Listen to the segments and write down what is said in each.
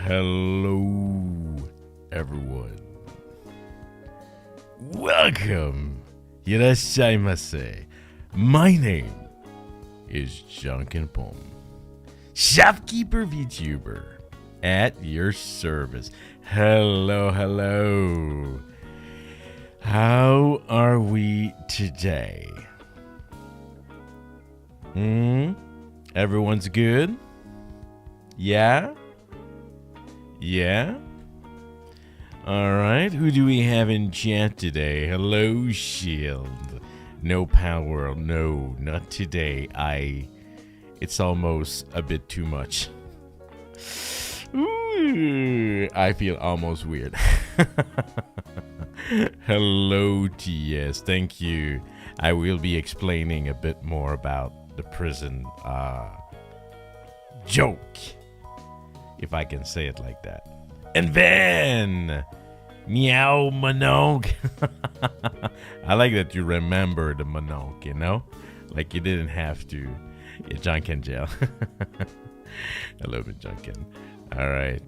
Hello, everyone. Welcome. Irashaimase. My name is Janken Pomme, shopkeeper VTuber at your service. Hello. How are we today? Everyone's good? Yeah? Alright, who do we have in chat today? Hello, Shield. No power, no, not today. It's almost a bit too much. Ooh, I feel almost weird. Hello, TS, thank you. I will be explaining a bit more about the prison joke, if I can say it like that. And then Meow Mononk. I like that you remember the Mononk, you know? Like you didn't have to. Yeah, Janken jail. I love it, Janken. Alright.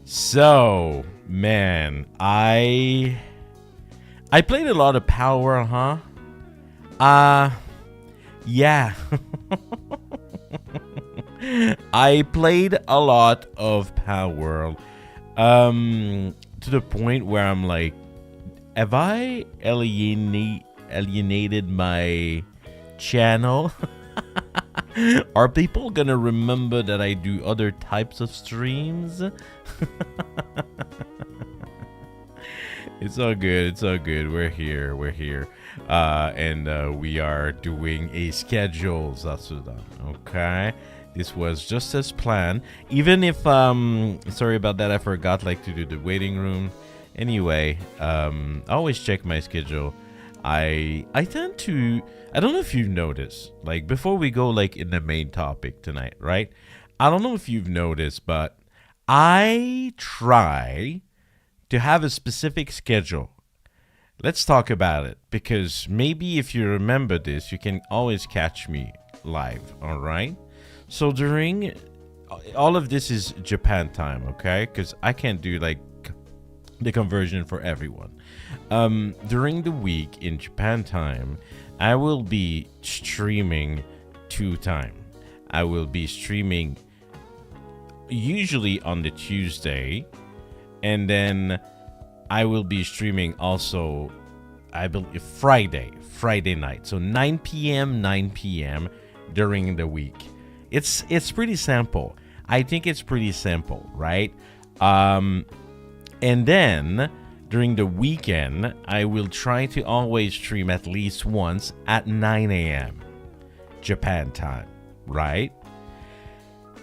So, man, I played a lot of Power, huh? Yeah. I played a lot of Power. To the point where I'm like, have I alienated my channel? Are people gonna remember that I do other types of streams? It's all good. We're here. And we are doing a schedule, Zatsudan. Okay? This was just as planned. Even if, sorry about that, I forgot to do the waiting room. Anyway, I always check my schedule. I tend to, I don't know if you've noticed, before we go in the main topic tonight, right? I don't know if you've noticed, but I try to have a specific schedule. Let's talk about it, because maybe if you remember this, you can always catch me live, all right? So during all of this is Japan time, okay? Because I can't do the conversion for everyone. During the week in Japan time, I will be streaming 2 times. I will be streaming usually on the Tuesday, and then I will be streaming also, I believe, Friday night. So 9 p.m. during the week. It's pretty simple. I think it's pretty simple, right? And then during the weekend, I will try to always stream at least once at 9 a.m. Japan time, right?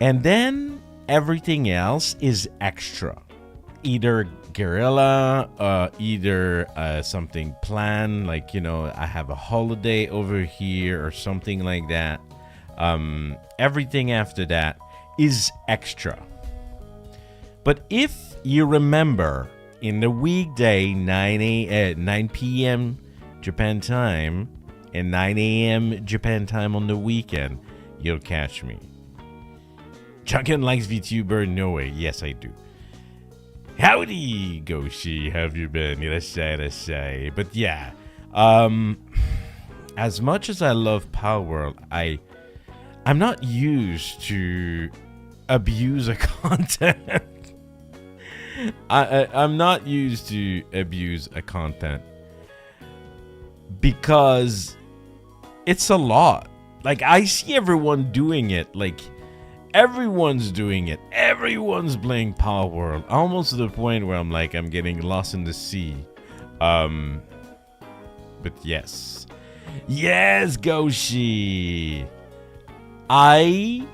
And then everything else is extra. Either guerrilla, either something planned, I have a holiday over here or something like that. Everything after that is extra. But if you remember, in the weekday, 9 p.m. Japan time and 9 a.m. Japan time on the weekend, you'll catch me. Janken likes VTuber? No way. Yes, I do. Howdy, Goshi. Have you been? Irashairashai. But yeah, as much as I love Power, I'm not used to abuse a content. I'm not used to abuse a content because it's a lot. I see everyone doing it. Everyone's doing it. Everyone's playing Power World. Almost to the point where I'm getting lost in the sea. But yes. Yes, Goshi. I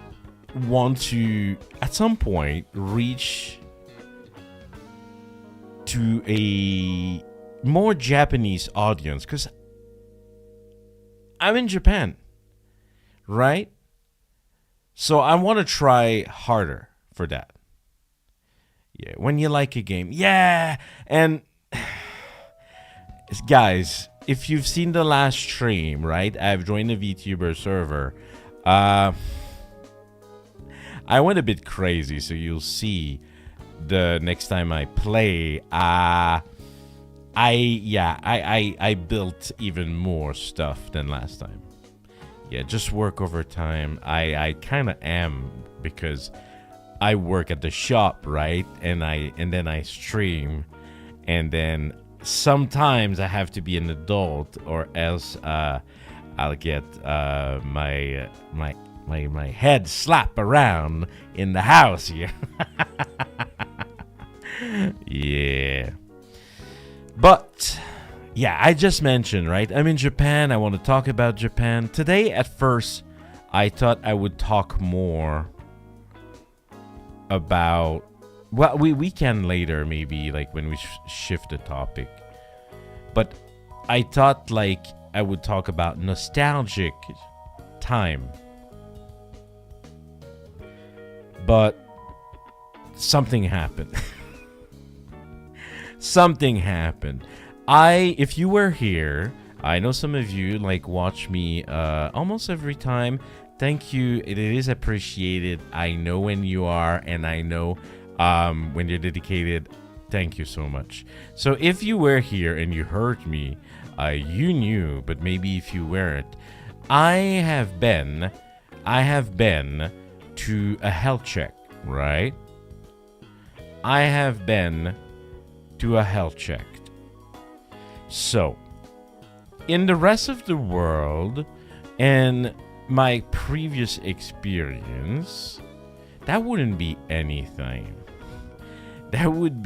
want to, at some point, reach to a more Japanese audience, because I'm in Japan, right? So I want to try harder for that. Yeah, when you like a game. Yeah, and guys, if you've seen the last stream, right? I've joined the VTuber server. I went a bit crazy, so you'll see the next time I play, I built even more stuff than last time. Yeah, just work over time. I kind of am, because I work at the shop, right? And then I stream, and then sometimes I have to be an adult, or else I'll get my head slap around in the house here. Yeah. But yeah, I just mentioned, right? I'm in Japan. I want to talk about Japan. Today, at first, I thought I would talk more about... Well, we can later, maybe, like, when we shift the topic. But I thought, like, I would talk about nostalgic time. But something happened. Something happened. If you were here, I know some of you like watch me almost every time. Thank you. It is appreciated. I know when you are, and I know when you're dedicated. Thank you so much. So if you were here and you heard me, you knew, but maybe if you weren't, I have been to a health check, right? I have been to a health check. So, in the rest of the world and my previous experience, that wouldn't be anything. That would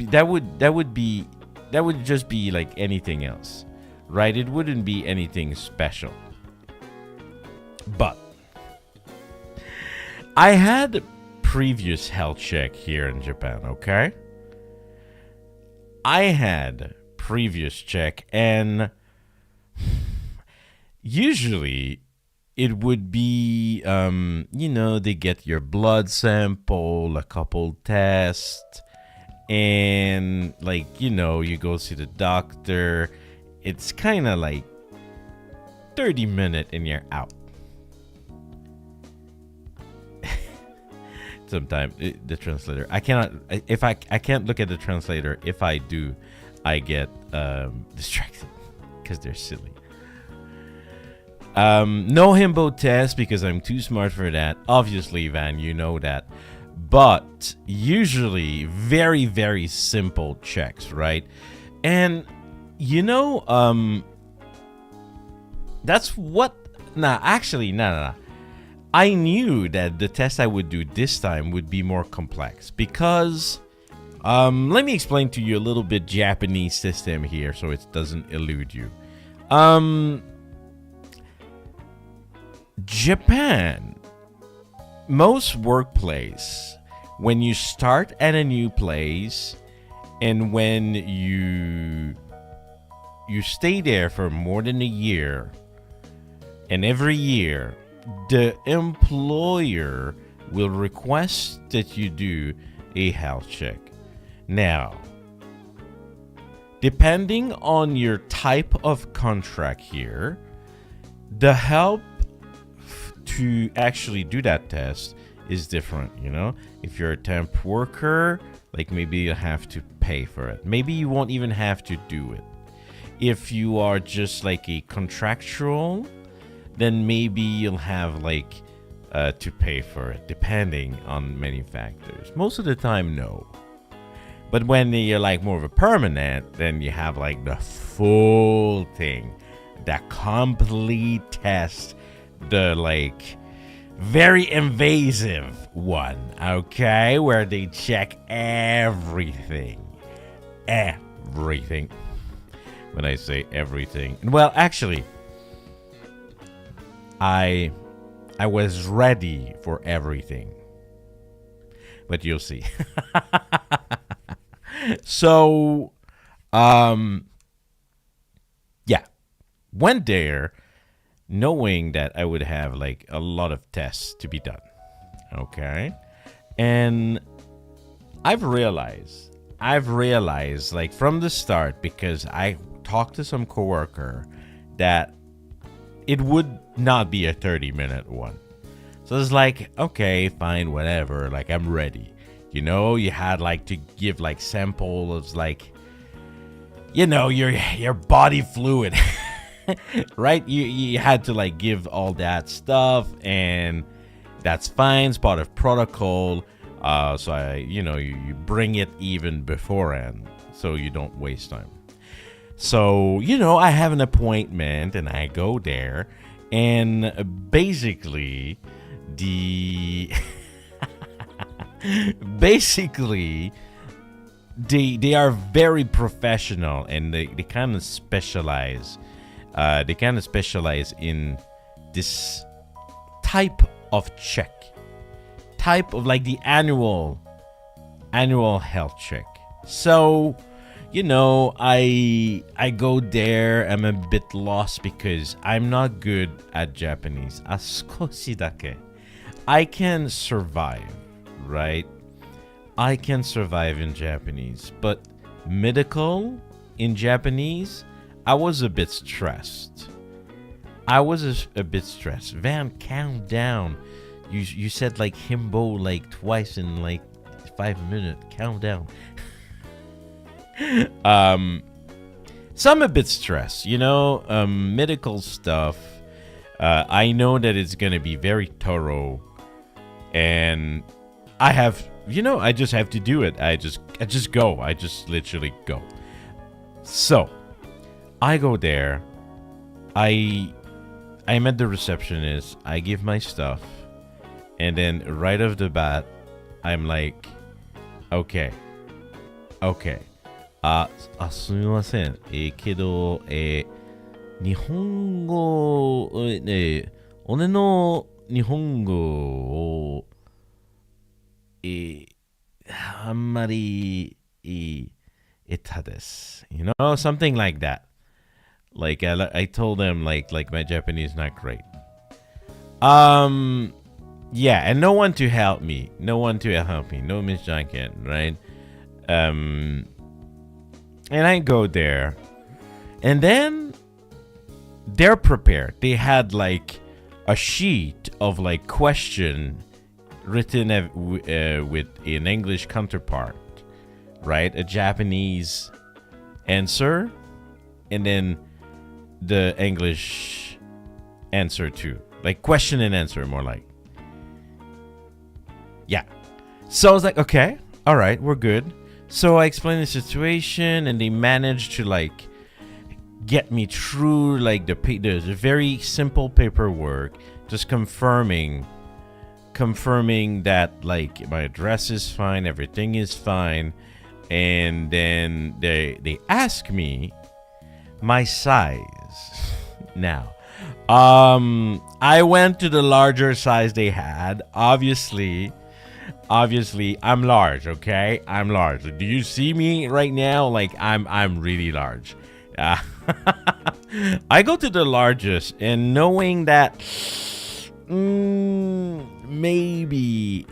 just be like anything else, right? It wouldn't be anything special. But I had previous health check here in Japan, okay? I had previous check, and usually it would be, they get your blood sample, a couple tests, and you go see the doctor. It's kind of like 30 minutes and you're out. Sometimes the translator, I can't look at the translator. If I do, I get distracted because they're silly. No himbo test because I'm too smart for that. Obviously, Van, you know that. But usually very, very simple checks, right? And that's what... No. I knew that the test I would do this time would be more complex because... let me explain to you a little bit Japanese system here so it doesn't elude you. Japan, most workplace, when you start at a new place and when you stay there for more than a year, and every year the employer will request that you do a health check. Now, depending on your type of contract here, the help to actually do that test is different, If you're a temp worker, like maybe you have to pay for it. Maybe you won't even have to do it. If you are just like a contractual, then maybe you'll have to pay for it, depending on many factors. Most of the time, no. But when you're like more of a permanent, then you have like the full thing, the complete test, the very invasive one, okay? Where they check everything. Everything. When I say everything. Well, actually, I was ready for everything. But you'll see. So, yeah. Went there knowing that I would have a lot of tests to be done. Okay? And I've realized from the start, because I talked to some coworker, that it would not be a 30-minute one. So it's okay, fine, whatever, I'm ready. You had like to give like samples, like, your body fluid. Right? You had to like give all that stuff, and that's fine. It's part of protocol. So you bring it even beforehand, so you don't waste time. So, I have an appointment and I go there, and basically they are very professional, and they kind of specialize. They kind of specialize in this type of type of like the annual health check. So, I go there. I'm a bit lost because I'm not good at Japanese. Askoshi dake. I can survive, right? I can survive in Japanese, but medical in Japanese, I was a bit stressed. Van, calm down. You said like himbo like twice in like 5 minutes. Calm down. So I'm a bit stressed, medical stuff. I know that it's gonna be very thorough, and I just have to do it. I just go. I just literally go. So I go there. I met the receptionist. I give my stuff, and then right off the bat, I'm like, okay. すみません。けど、日本語、俺の日本語を、あんまり、下手です。Something like that. Like, I told them, like my Japanese not great. Yeah, and no one to help me. No Miss Janken, right? And I go there, and then they're prepared. They had like a sheet of like question written with an English counterpart, right? A Japanese answer, and then the English answer too. Like question and answer, more like. Yeah. So I was like, okay, all right, we're good. So I explained the situation, and they managed to like get me through like the very simple paperwork, just confirming that like my address is fine, everything is fine, and then they ask me my size. Now, I went to the larger size they had. Obviously, I'm large, okay? I'm large. Do you see me right now? Like, I'm really large. I go to the largest, and knowing that maybe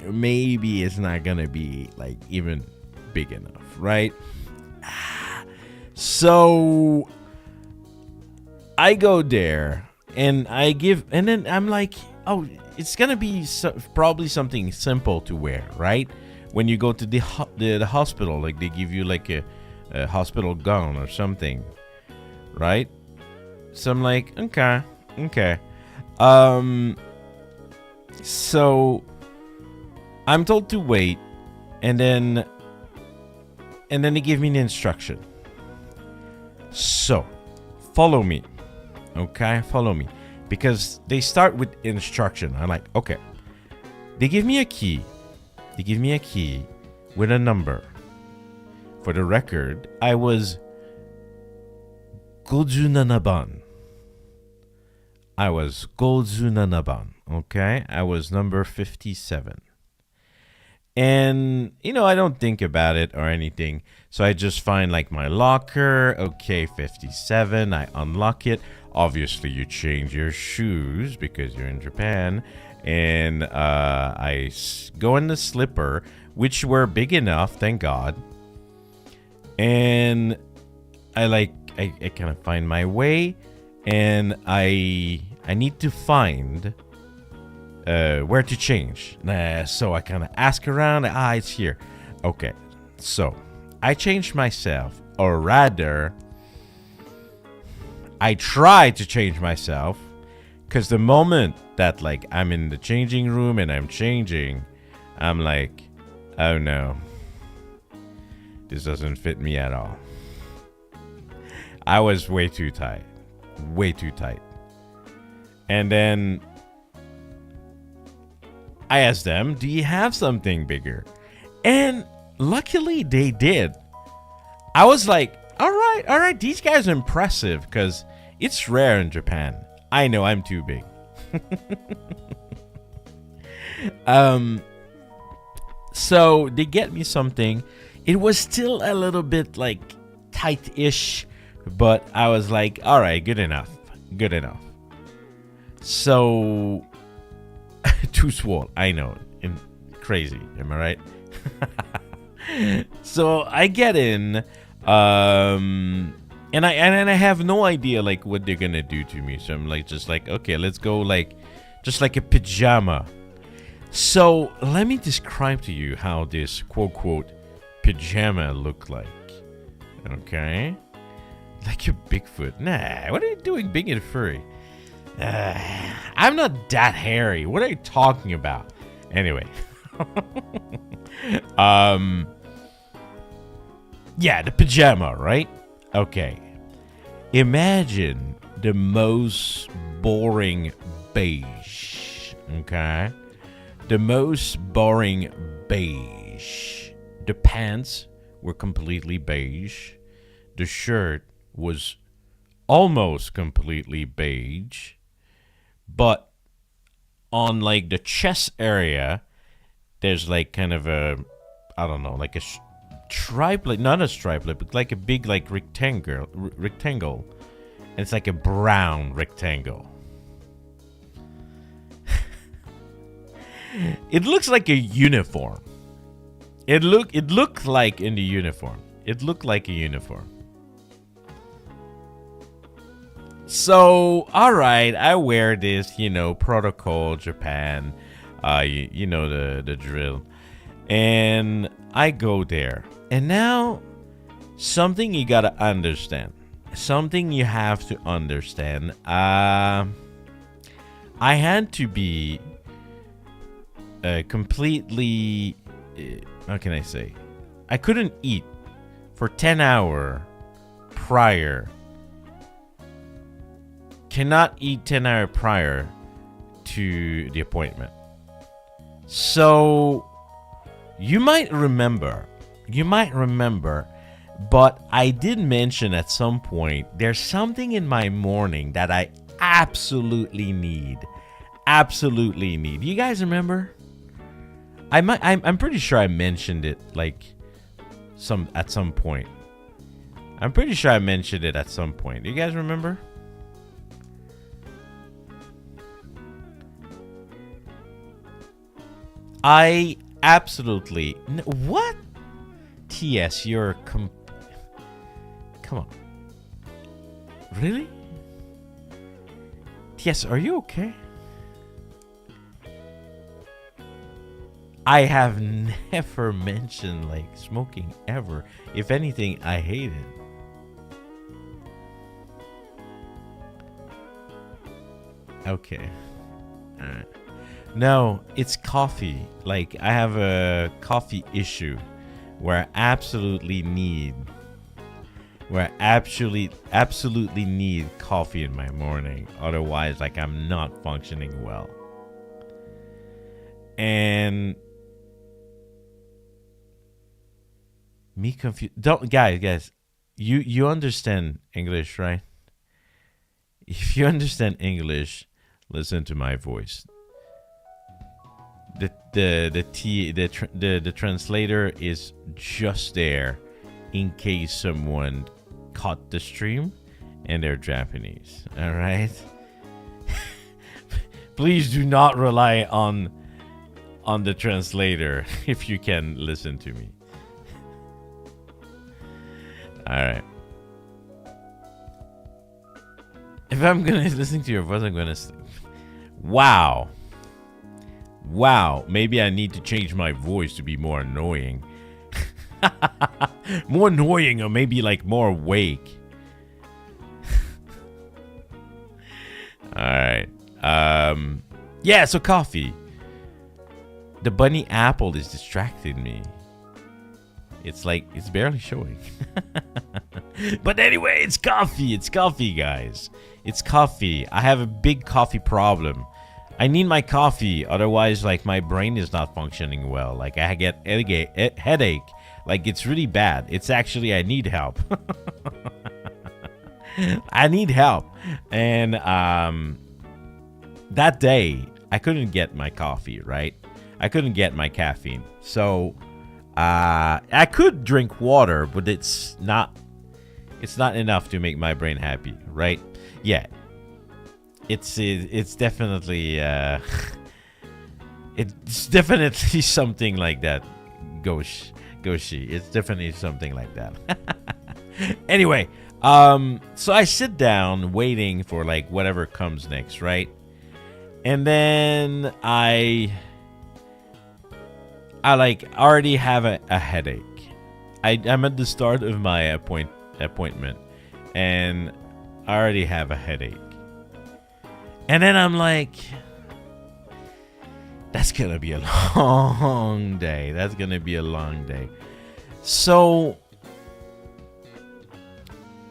it's not gonna be, like, even big enough, right? So, I go there, and then I'm like, oh, it's gonna be probably something simple to wear, right? When you go to the hospital, like they give you like a hospital gown or something, right? So I'm like, okay. So I'm told to wait, and then they give me an instruction. So follow me, okay? Follow me. Because they start with instruction. I'm like, okay. They give me a key. With a number. For the record, I was 57 番. I was 57番. Okay? I was number 57. And, I don't think about it or anything. So I just find like my locker. Okay, 57. I unlock it. Obviously, you change your shoes because you're in Japan. And I go in the slipper, which were big enough, thank God. And I kind of find my way. And I need to find where to change. So I kind of ask around. It's here. Okay, so I changed myself, or rather, I tried to change myself, because the moment that like I'm in the changing room and I'm changing, I'm like, oh no, this doesn't fit me at all. I was way too tight. Way too tight. And then I asked them, do you have something bigger? And luckily they did. I was like, all right, these guys are impressive because it's rare in Japan. I know I'm too big. So they get me something. It was still a little bit like tight-ish, but I was like, all right, good enough. Good enough. So, too swole, I know. Crazy, am I right? So I get in, and I have no idea like what they're gonna do to me. So I'm like, just like, okay, let's go like, just like a pajama. So let me describe to you how this quote pajama looked like. Okay, like a Bigfoot. Nah, what are you doing, big and furry? I'm not that hairy. What are you talking about? Anyway. Yeah, the pajama, right? Okay. Imagine the most boring beige. Okay? The most boring beige. The pants were completely beige. The shirt was almost completely beige. But on like the chest area, there's like kind of a, I don't know, like a stripe, like not a stripe, but like a big like rectangle, and it's like a brown rectangle. It looks like a uniform. It looked like in the uniform. It looked like a uniform. So, all right, I wear this, protocol Japan. You know the drill. And I go there. And now, something you gotta understand. Something you have to understand. I had to be completely... how can I say? I couldn't eat for 10 hours prior. Cannot eat 10 hours prior to the appointment. So you might remember, but I did mention at some point there's something in my morning that I absolutely need. You guys remember? I'm pretty sure I mentioned it like at some point. I'm pretty sure I mentioned it at some point. Do you guys remember? I absolutely... What? TS, you're... Come on. Really? TS, are you okay? I have never mentioned, like, smoking ever. If anything, I hate it. Okay. Alright. No, it's coffee. Like, I have a coffee issue where I absolutely need coffee in my morning. Otherwise, like, I'm not functioning well. And me confused. Guys, you understand English, right? If you understand English, listen to my voice. The translator is just there in case someone caught the stream and they're Japanese. All right. Please do not rely on the translator if you can listen to me. All right. If I'm gonna listen to your voice, I'm gonna. Wow. Maybe I need to change my voice to be more annoying. More annoying, or maybe like more awake. All right. Yeah, so coffee. The bunny apple is distracting me. It's like, it's barely showing. But anyway, it's coffee. It's coffee, guys. It's coffee. I have a big coffee problem. I need my coffee. Otherwise, like, my brain is not functioning well. Like, I get headache. Like, it's really bad. It's actually, I need help. I need help. And that day, I couldn't get my coffee, right? I couldn't get my caffeine. So I could drink water, but it's not enough to make my brain happy, right? Yeah. It's definitely it's definitely something like that. Goshi. It's definitely something like that. Anyway, so I sit down waiting for like whatever comes next, right? And then I like already have a headache. I'm at the start of my appointment, and I already have a headache. And then I'm like, that's gonna be a long day. That's gonna be a long day. So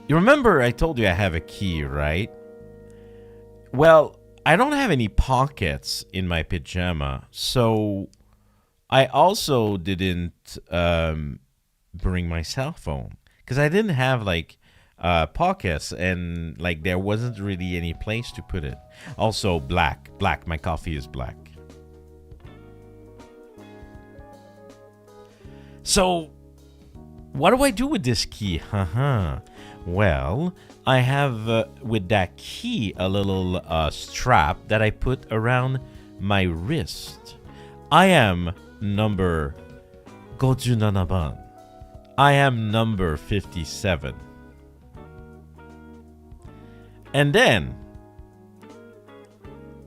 you remember I told you I have a key, right? Well, I don't have any pockets in my pajama, so I also didn't bring my cell phone because I didn't have like pockets, and like there wasn't really any place to put it. Also, black. My coffee is black. So, what do I do with this key? Well, I have with that key a little strap that I put around my wrist. I am number 57. I am number 57. And then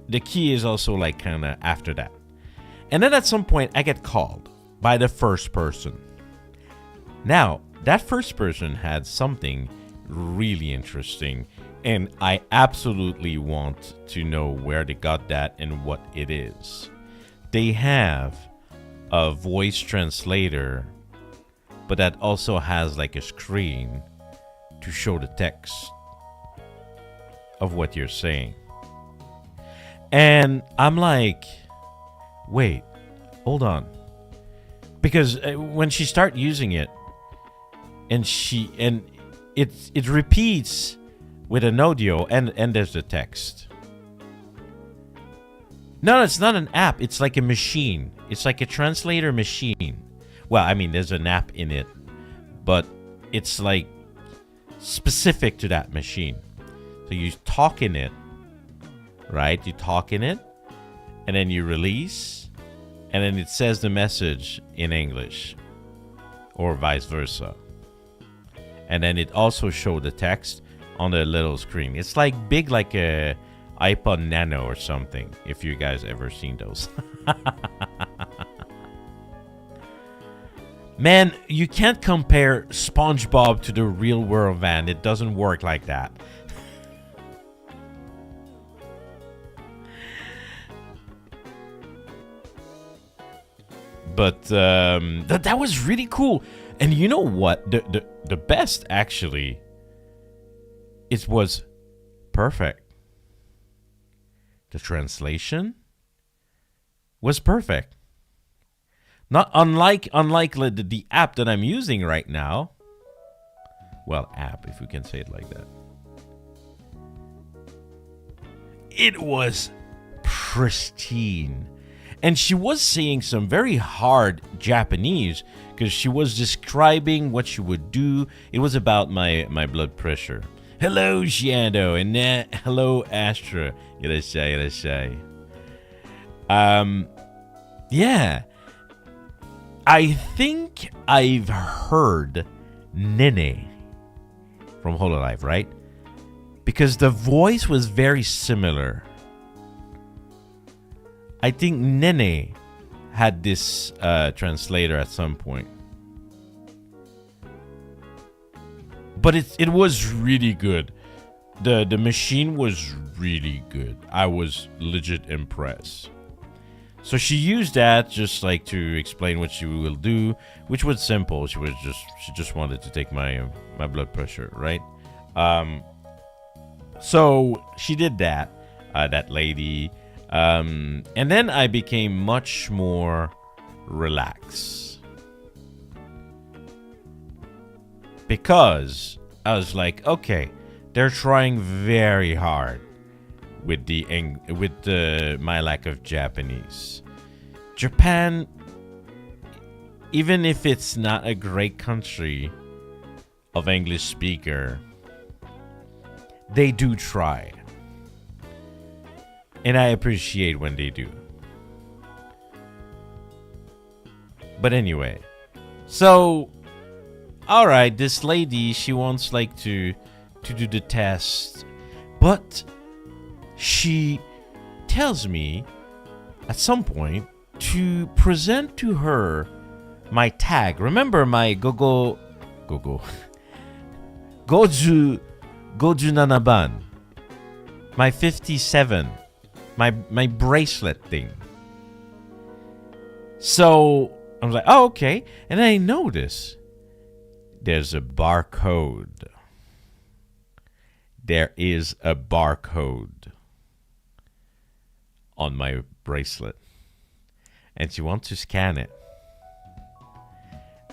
the key is also like kind of after that. And then at some point I get called by the first person. Now, that first person had something really interesting, and I absolutely want to know where they got that and what it is. They have a voice translator, but that also has like a screen to show the text of what you're saying. And I'm like, wait, hold on. Because when she started using it, and it repeats with an audio, and there's the text. No, it's not an app. It's like a machine. It's like a translator machine. Well, I mean, there's an app in it, but it's like specific to that machine. So you talk in it, right? You talk in it, and then you release, and then it says the message in English, or vice versa. And then it also shows the text on the little screen. It's like big, like a iPod Nano or something, if you guys ever seen those. Man, you can't compare SpongeBob to the real world, man. It doesn't work like that. But that was really cool. And you know what? The best, actually, it was perfect. The translation was perfect. Not unlike the app that I'm using right now. Well, app, if we can say it like that. It was pristine. And she was saying some very hard Japanese because she was describing what she would do. It was about my blood pressure. Hello, Shiando, and hello, Astra. Irashai. Yeah. I think I've heard Nene from Hololive, right? Because the voice was very similar. I think Nene had this translator at some point. But it was really good. The machine was really good. I was legit impressed. So she used that just like to explain what she will do, which was simple. She just wanted to take my blood pressure, right? So she did that, that lady, and then I became much more relaxed because I was like, okay, they're trying very hard with my lack of Japanese. Japan, even if it's not a great country of English speaker, they do try. And I appreciate when they do. But anyway, so all right, this lady, she wants like to do the test, but she tells me at some point to present to her my tag. Remember my goju 57 ban, my 57, my bracelet thing. So I was like, oh, okay. And then I notice there's a barcode. There is a barcode on my bracelet. And she wants to scan it.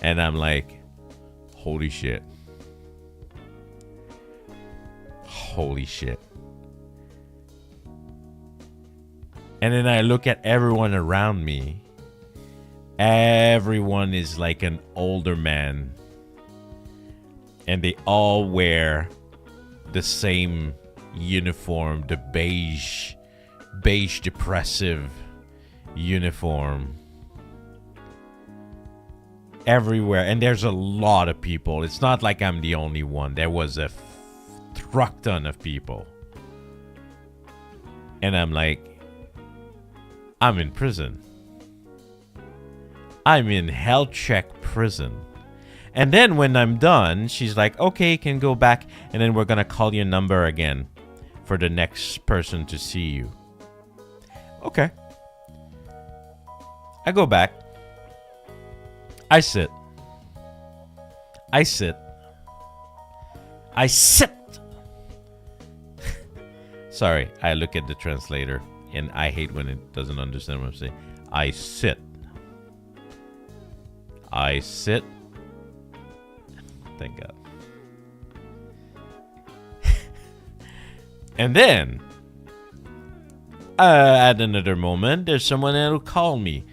And I'm like, holy shit. Holy shit. And then I look at everyone around me. Everyone is like an older man. And they all wear the same uniform, the beige depressive uniform. Everywhere. And there's a lot of people. It's not like I'm the only one. There was a truck ton of people. And I'm like, I'm in prison. I'm in health check prison. And then when I'm done, she's like, okay, you can go back. And then we're going to call your number again for the next person to see you. Okay. I go back. I sit. Sorry, I look at the translator and I hate when it doesn't understand what I'm saying. I sit. Thank God. And then, at another moment, there's someone that'll call me.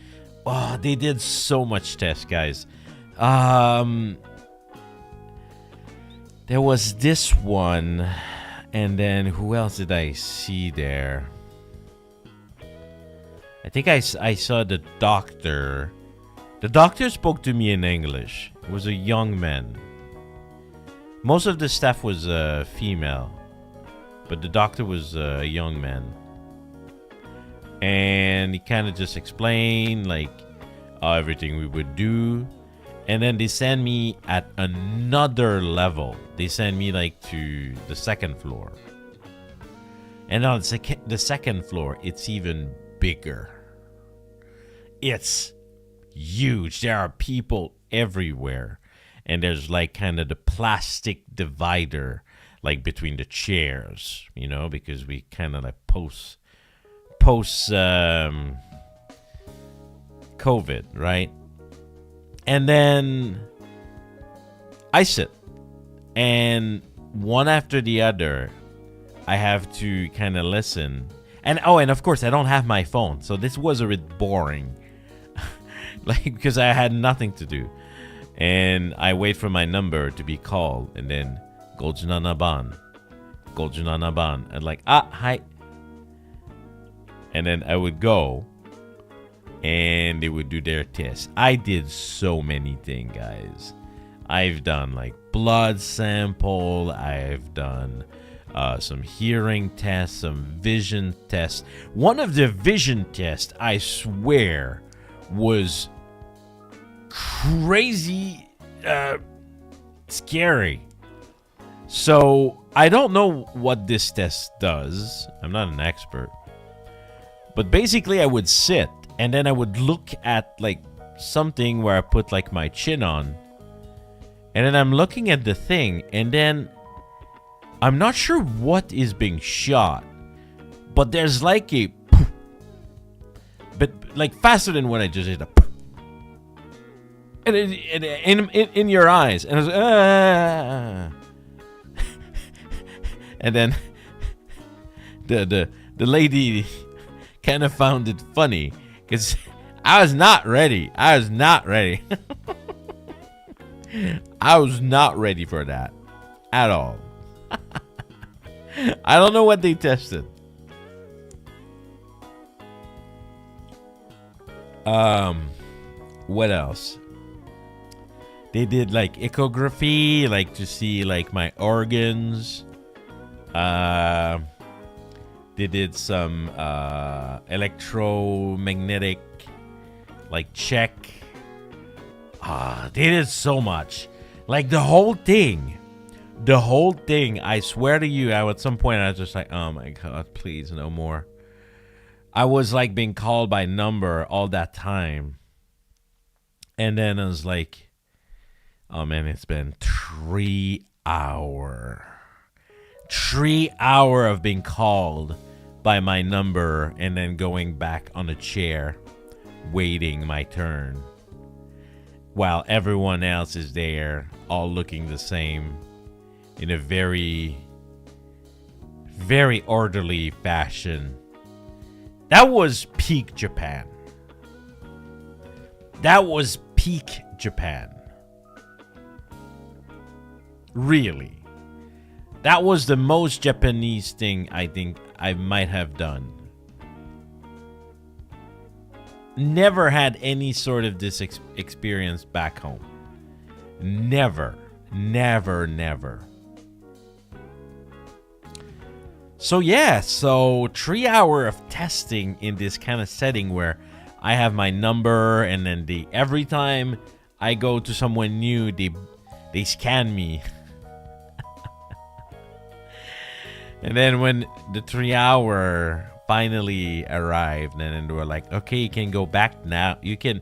Oh, they did so much tests, guys. There was this one, and then who else did I see there? I think I saw the doctor. The doctor spoke to me in English. It was a young man. Most of the staff was female, but the doctor was a young man. And he kind of just explained like everything we would do. And then they sent me at another level. They sent me like to the second floor. And on the second floor, it's even bigger. It's huge. There are people everywhere. And there's like kind of the plastic divider like between the chairs, you know, because we kind of like post COVID, right? And then I sit, and one after the other, I have to kind of listen. And and of course, I don't have my phone, so this was a bit boring, like because I had nothing to do, and I wait for my number to be called, and then Goljunanaban, and like hi, and then I would go. And they would do their test. I did so many things, guys. I've done like blood sample. I've done some hearing tests, some vision tests. One of the vision tests, I swear, was crazy scary. So I don't know what this test does. I'm not an expert. But basically I would sit and then I would look at like something where I put like my chin on. And then I'm looking at the thing and then I'm not sure what is being shot. But there's like a poof, but like faster than when I just hit a poof. And in your eyes. And I was and then the lady kind of found it funny because I was not ready. I was not ready. I was not ready for that at all. I don't know what they tested. What else? They did like echography, like to see like my organs. They did some electromagnetic like check. They did so much. Like the whole thing. I swear to you, at some point I was just like, oh my God, please no more. I was like being called by number all that time. And then I was like, oh man, it's been 3 hours. 3 hours of being called by my number and then going back on a chair, waiting my turn. While everyone else is there, all looking the same in a very, very orderly fashion. That was peak Japan. That was peak Japan. Really. That was the most Japanese thing I think I might have done. Never had any sort of this experience back home. Never. So yeah, 3 hours of testing in this kind of setting where I have my number and then every time I go to someone new, they scan me. And then when the 3 hour finally arrived, and then they were like, okay, you can go back now. You can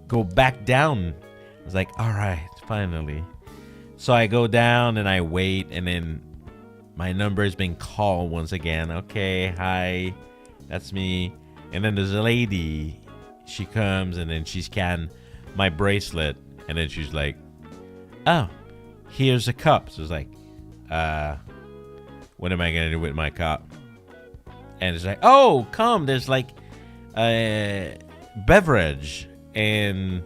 go back down. I was like, all right, finally. So I go down and I wait, and then my number is being called once again. Okay, hi, that's me. And then there's a lady. She comes and then she scanned my bracelet, and then she's like, oh, here's a cup. So it's like, what am I gonna do with my cup? And it's like, oh, come, there's like a beverage and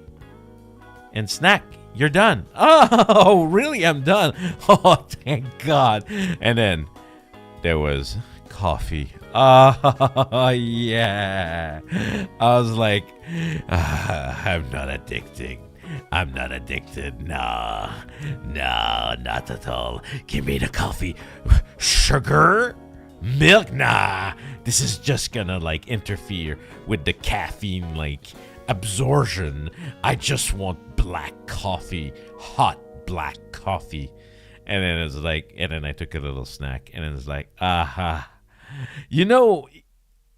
snack. You're done. Oh, really? I'm done. Oh, thank God. And then there was coffee. Oh, yeah. I was like, I'm not addicted. I'm not addicted. No, not at all. Give me the coffee. Sugar? Milk? Nah. This is just gonna like interfere with the caffeine like absorption. I just want black coffee. Hot black coffee. And then it was like, and then I took a little snack, and it was like, aha. You know,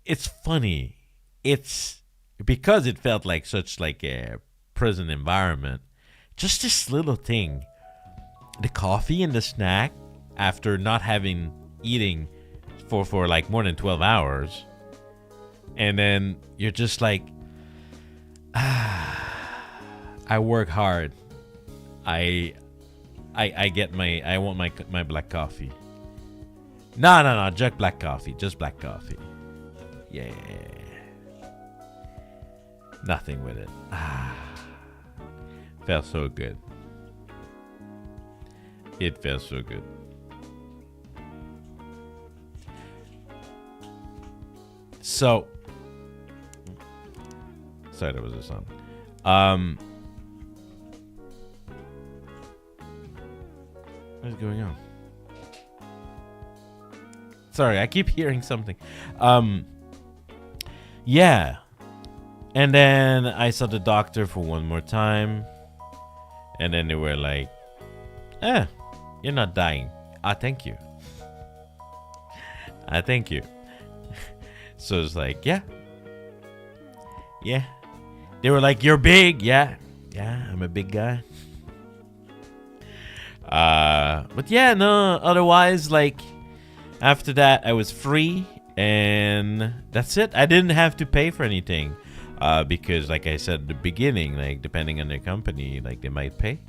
it's funny. It's because it felt like such like a prison environment. Just this little thing. The coffee and the snack after not having eating for like more than 12 hours. And then you're just like, I work hard. I want my black coffee. No, just black coffee. Just black coffee. Yeah. Nothing with it. Felt so good. It felt so good. So, sorry, that was a song. What is going on? Sorry, I keep hearing something. Yeah. And then I saw the doctor for one more time. And then they were like, you're not dying. thank you. Thank you. So it's like, yeah. They were like, you're big. Yeah, I'm a big guy. But yeah, no, otherwise, like, after that, I was free, and that's it. I didn't have to pay for anything, because, like I said at the beginning, like, depending on their company, like, they might pay,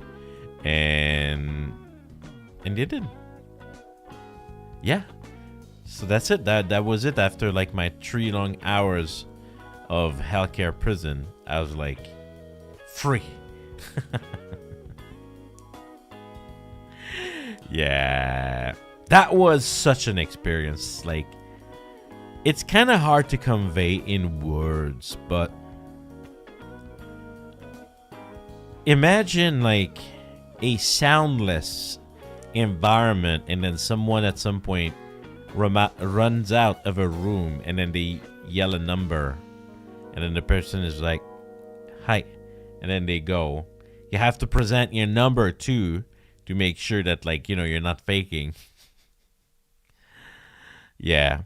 and they didn't. Yeah. So that's it. That was it. After, like, my 3 long hours of healthcare prison, I was like, free. Yeah, that was such an experience. Like, it's kind of hard to convey in words, but imagine like a soundless environment, and then someone at some point runs out of a room, and then they yell a number, and then the person is like, hi, and then they go. You have to present your number too, to make sure that, like, you know, you're not faking. Yeah.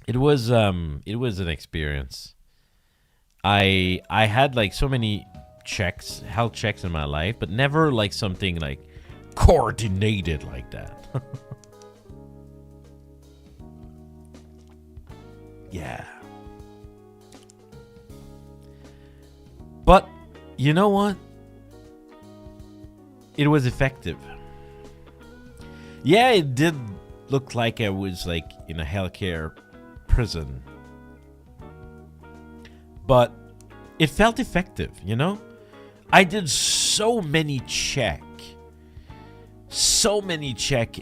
It was an experience. I had like so many health checks in my life, but never like something like coordinated like that. Yeah. But you know what? It was effective. Yeah, it did look like I was like in a healthcare prison. But it felt effective, you know? I did so many check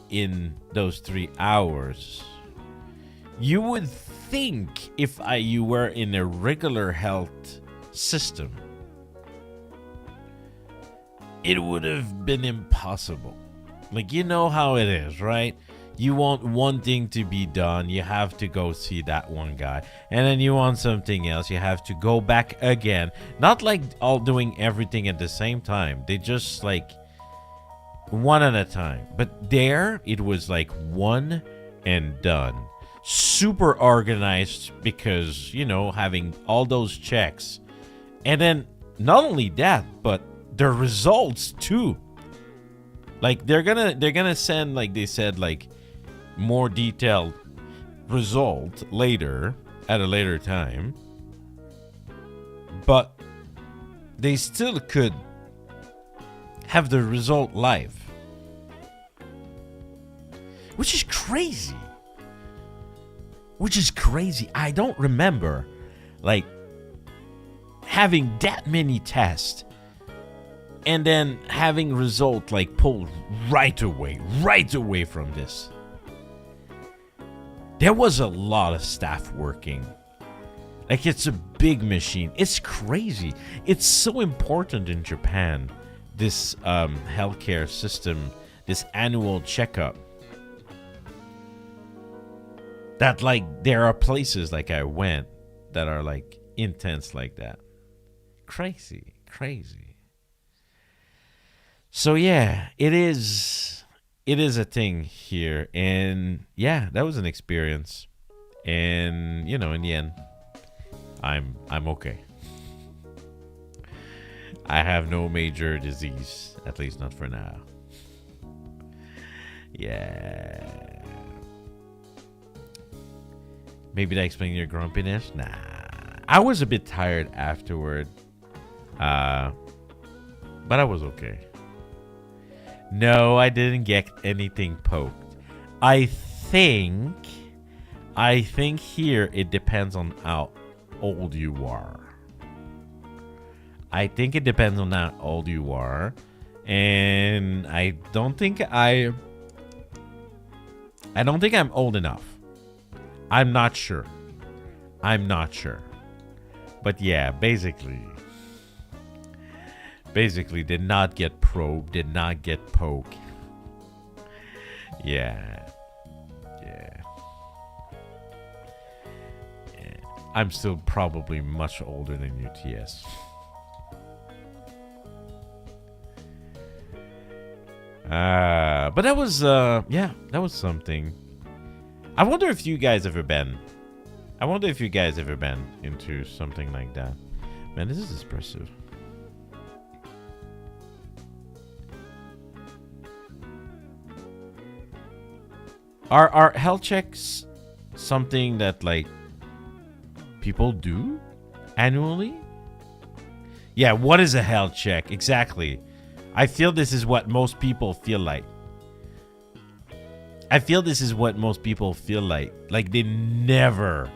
in those 3 hours. You would think if you were in a regular health system, it would have been impossible. Like, you know how it is, right? You want one thing to be done, you have to go see that one guy. And then you want something else, you have to go back again. Not like all doing everything at the same time. They just like one at a time. But there, it was like one and done. Super organized because, you know, having all those checks. And then not only that, but the results too. Like they're gonna send, like they said, like more detailed result later at a later time, but they still could have the result live, which is crazy. I don't remember like having that many tests and then having result like pulled right away from this. There was a lot of staff working. Like, it's a big machine. It's crazy. It's so important in Japan, this healthcare system, this annual checkup, that like there are places like I went that are like intense like that. Crazy. So yeah, it is a thing here, and yeah, that was an experience. And you know, in the end, I'm okay. I have no major disease, at least not for now. Yeah. Maybe that explains your grumpiness? Nah. I was a bit tired afterward. But I was okay. No, I didn't get anything poked. I think here it depends on how old you are. I think it depends on how old you are. And I don't think I'm old enough. I'm not sure. But yeah, basically did not get probed, did not get poked. Yeah. I'm still probably much older than you, TS. But that was that was something. I wonder if you guys ever been. I wonder if you guys ever been into something like that. Man, this is expressive. Are health checks something that like people do annually? Yeah, what is a health check? Exactly. I feel this is what most people feel like. I feel this is what most people feel like. Like they never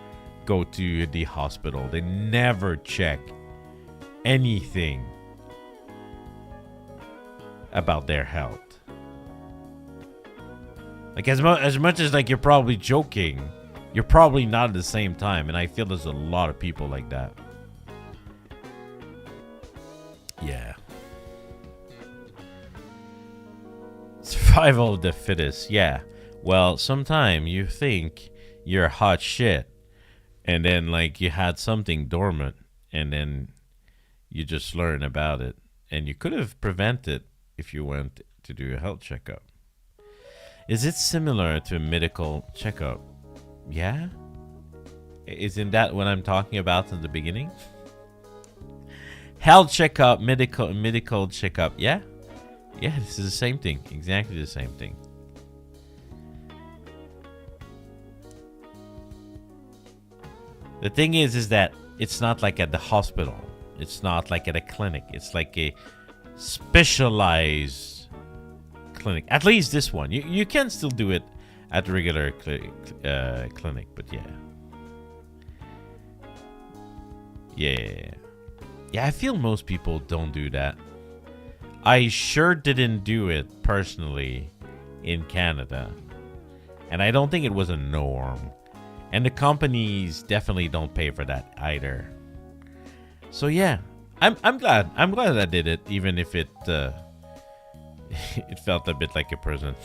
go to the hospital. They never check anything about their health. Like as much as like you're probably joking, you're probably not at the same time. And I feel there's a lot of people like that. Yeah. Survival of the fittest. Yeah. Well, sometime you think you're hot shit. And then like you had something dormant. And then you just learn about it. And you could have prevented if you went to do a health checkup. Is it similar to a medical checkup? Yeah? Isn't that what I'm talking about in the beginning? Health checkup, medical checkup. Yeah? Yeah, this is the same thing. Exactly the same thing. The thing is that it's not like at the hospital. It's not like at a clinic. It's like a specialized clinic. At least this one. You can still do it at regular clinic, but yeah. Yeah, I feel most people don't do that. I sure didn't do it personally in Canada. And I don't think it was a norm. And the companies definitely don't pay for that either. So yeah, I'm glad. I'm glad I did it, even if it it felt a bit like a prison.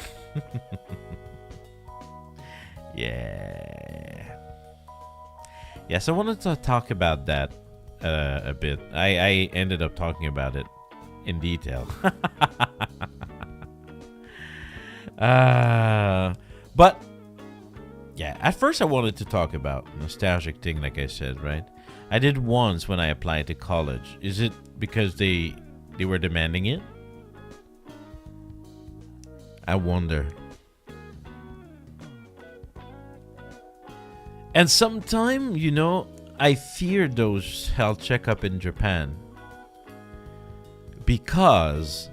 Yeah. Yes, I wanted to talk about that a bit. I ended up talking about it in detail. But yeah, at first I wanted to talk about nostalgic thing, like I said, right? I did once when I applied to college. Is it because they were demanding it? I wonder. And sometime, you know, I fear those health checkup in Japan. Because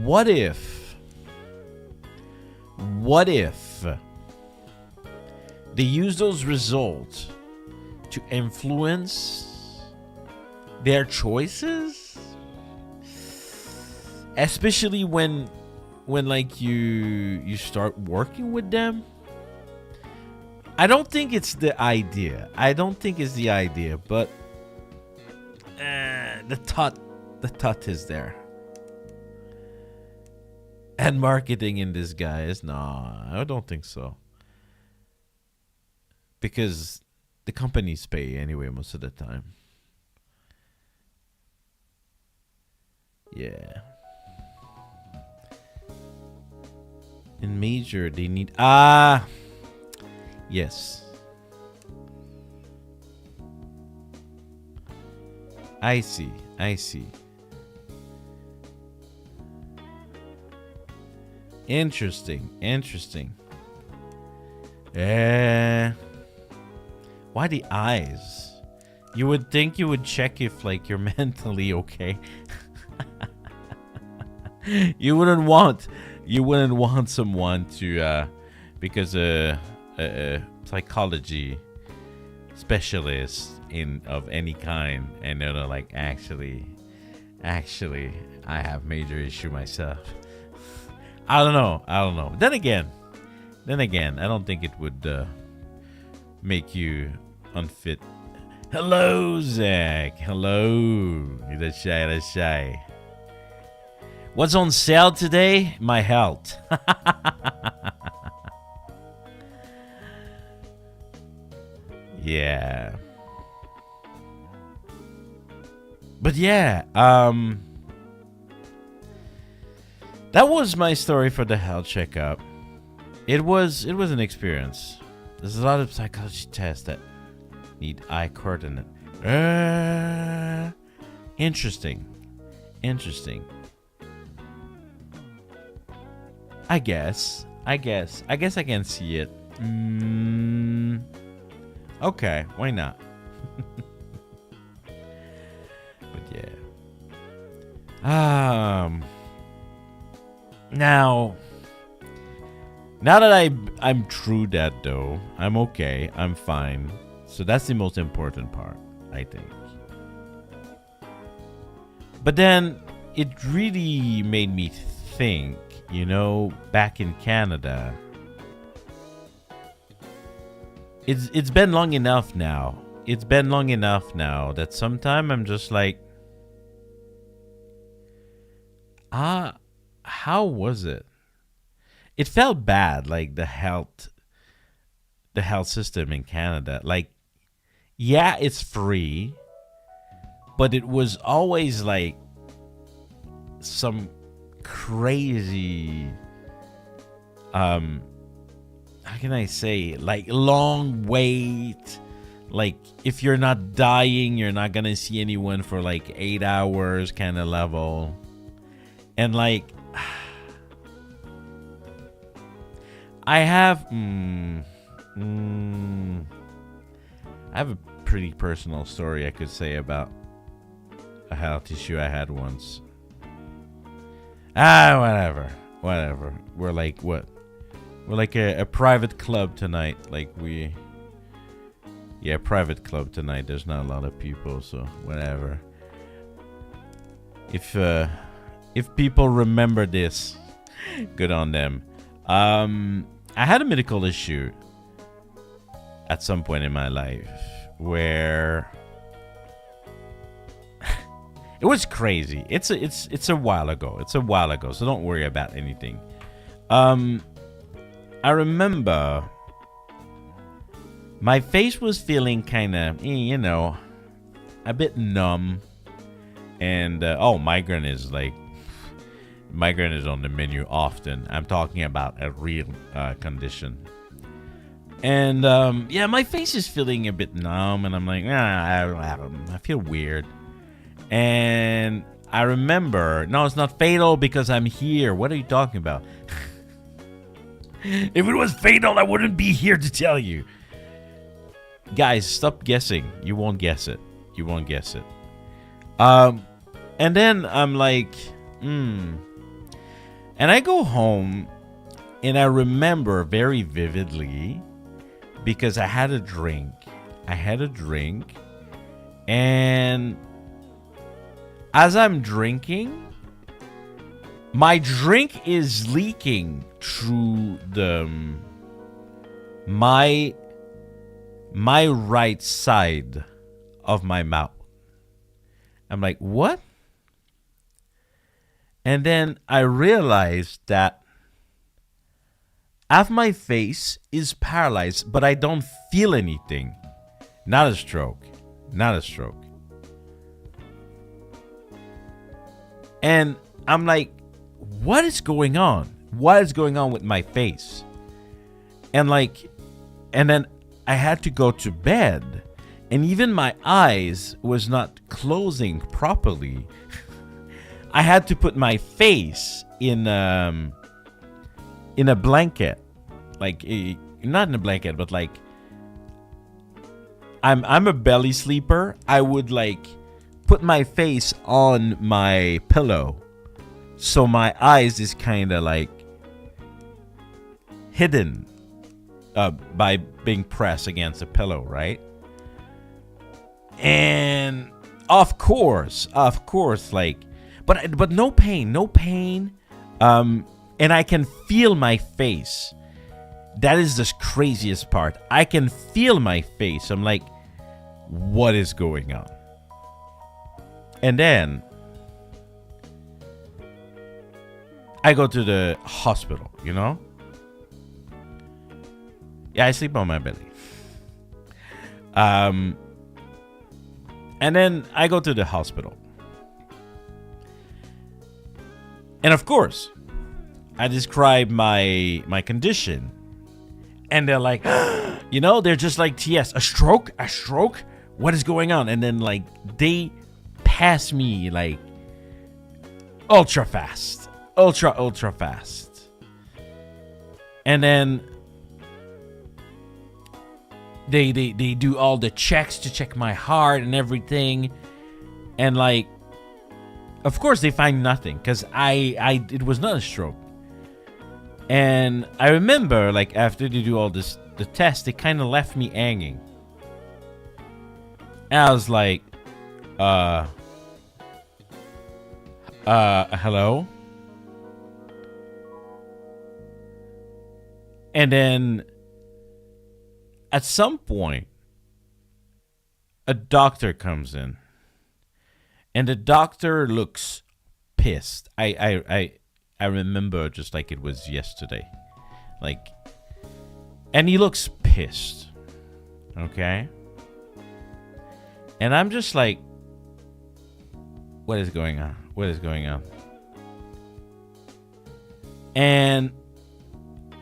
what if they use those results to influence their choices? Especially when like you start working with them. I don't think it's the idea. But the thought is there. And marketing in disguise, nah, I don't think so. Because the companies pay anyway most of the time. Yeah. In major, they need... Yes. I see. Interesting. Why the eyes? You would think you would check if like you're mentally okay. You wouldn't want someone to because a psychology specialist of any kind, and they're like, actually I have major issue myself. I don't know. Then again, I don't think it would make you unfit. Hello, Zach. Hello. That's shy. What's on sale today? My health. Yeah. But yeah, That was my story for the health checkup. It was an experience. There's a lot of psychology tests that need eye coordinate. Interesting. I guess I can see it. Okay, why not? But yeah. Now that I'm through that though, I'm okay. I'm fine. So that's the most important part, I think. But then it really made me think, back in Canada. It's been long enough now. It's been long enough now that sometime I'm just like, how was it? It felt bad, like the health system in Canada. Like, yeah, it's free, but it was always like some crazy, how can I say, like long wait. Like, if you're not dying, you're not gonna see anyone for like 8 hours kind of level. And like, I have a pretty personal story I could say about a health issue I had once. Whatever. We're like what? We're like a private club tonight. Private club tonight. There's not a lot of people, so whatever. If people remember this, good on them. I had a medical issue at some point in my life where it was crazy. It's a while ago. So don't worry about anything. I remember my face was feeling kind of, a bit numb, and migraine is on the menu often. I'm talking about a real condition. And my face is feeling a bit numb, and I'm like, I feel weird. And I remember, no, it's not fatal because I'm here. What are you talking about? If it was fatal, I wouldn't be here to tell you. Guys, stop guessing. You won't guess it. And then I'm like, And I go home, and I remember very vividly because I had a drink. And as I'm drinking, my drink is leaking through my right side of my mouth. I'm like, what? And then I realized that half my face is paralyzed, but I don't feel anything. Not a stroke. And I'm like, what is going on? What is going on with my face? And then I had to go to bed, and even my eyes was not closing properly. I had to put my face in a blanket, not in a blanket, but like I'm a belly sleeper. I would put my face on my pillow, so my eyes is kind of hidden by being pressed against the pillow, right? And of course, but no pain. And I can feel my face. That is the craziest part. I can feel my face. I'm like, what is going on? And then I go to the hospital, Yeah, I sleep on my belly. And then I go to the hospital. And of course, I describe my condition, and they're like, they're just like, TS, a stroke, what is going on? And then like they pass me like ultra fast, ultra fast, and then they do all the checks to check my heart and everything, and like, of course they find nothing because it was not a stroke. And I remember, like, after they do all the test, they kind of left me hanging. And I was like, hello? And then, at some point, a doctor comes in. And the doctor looks pissed. I remember just like it was yesterday. Like, and he looks pissed. Okay? And I'm just like, what is going on? What is going on? And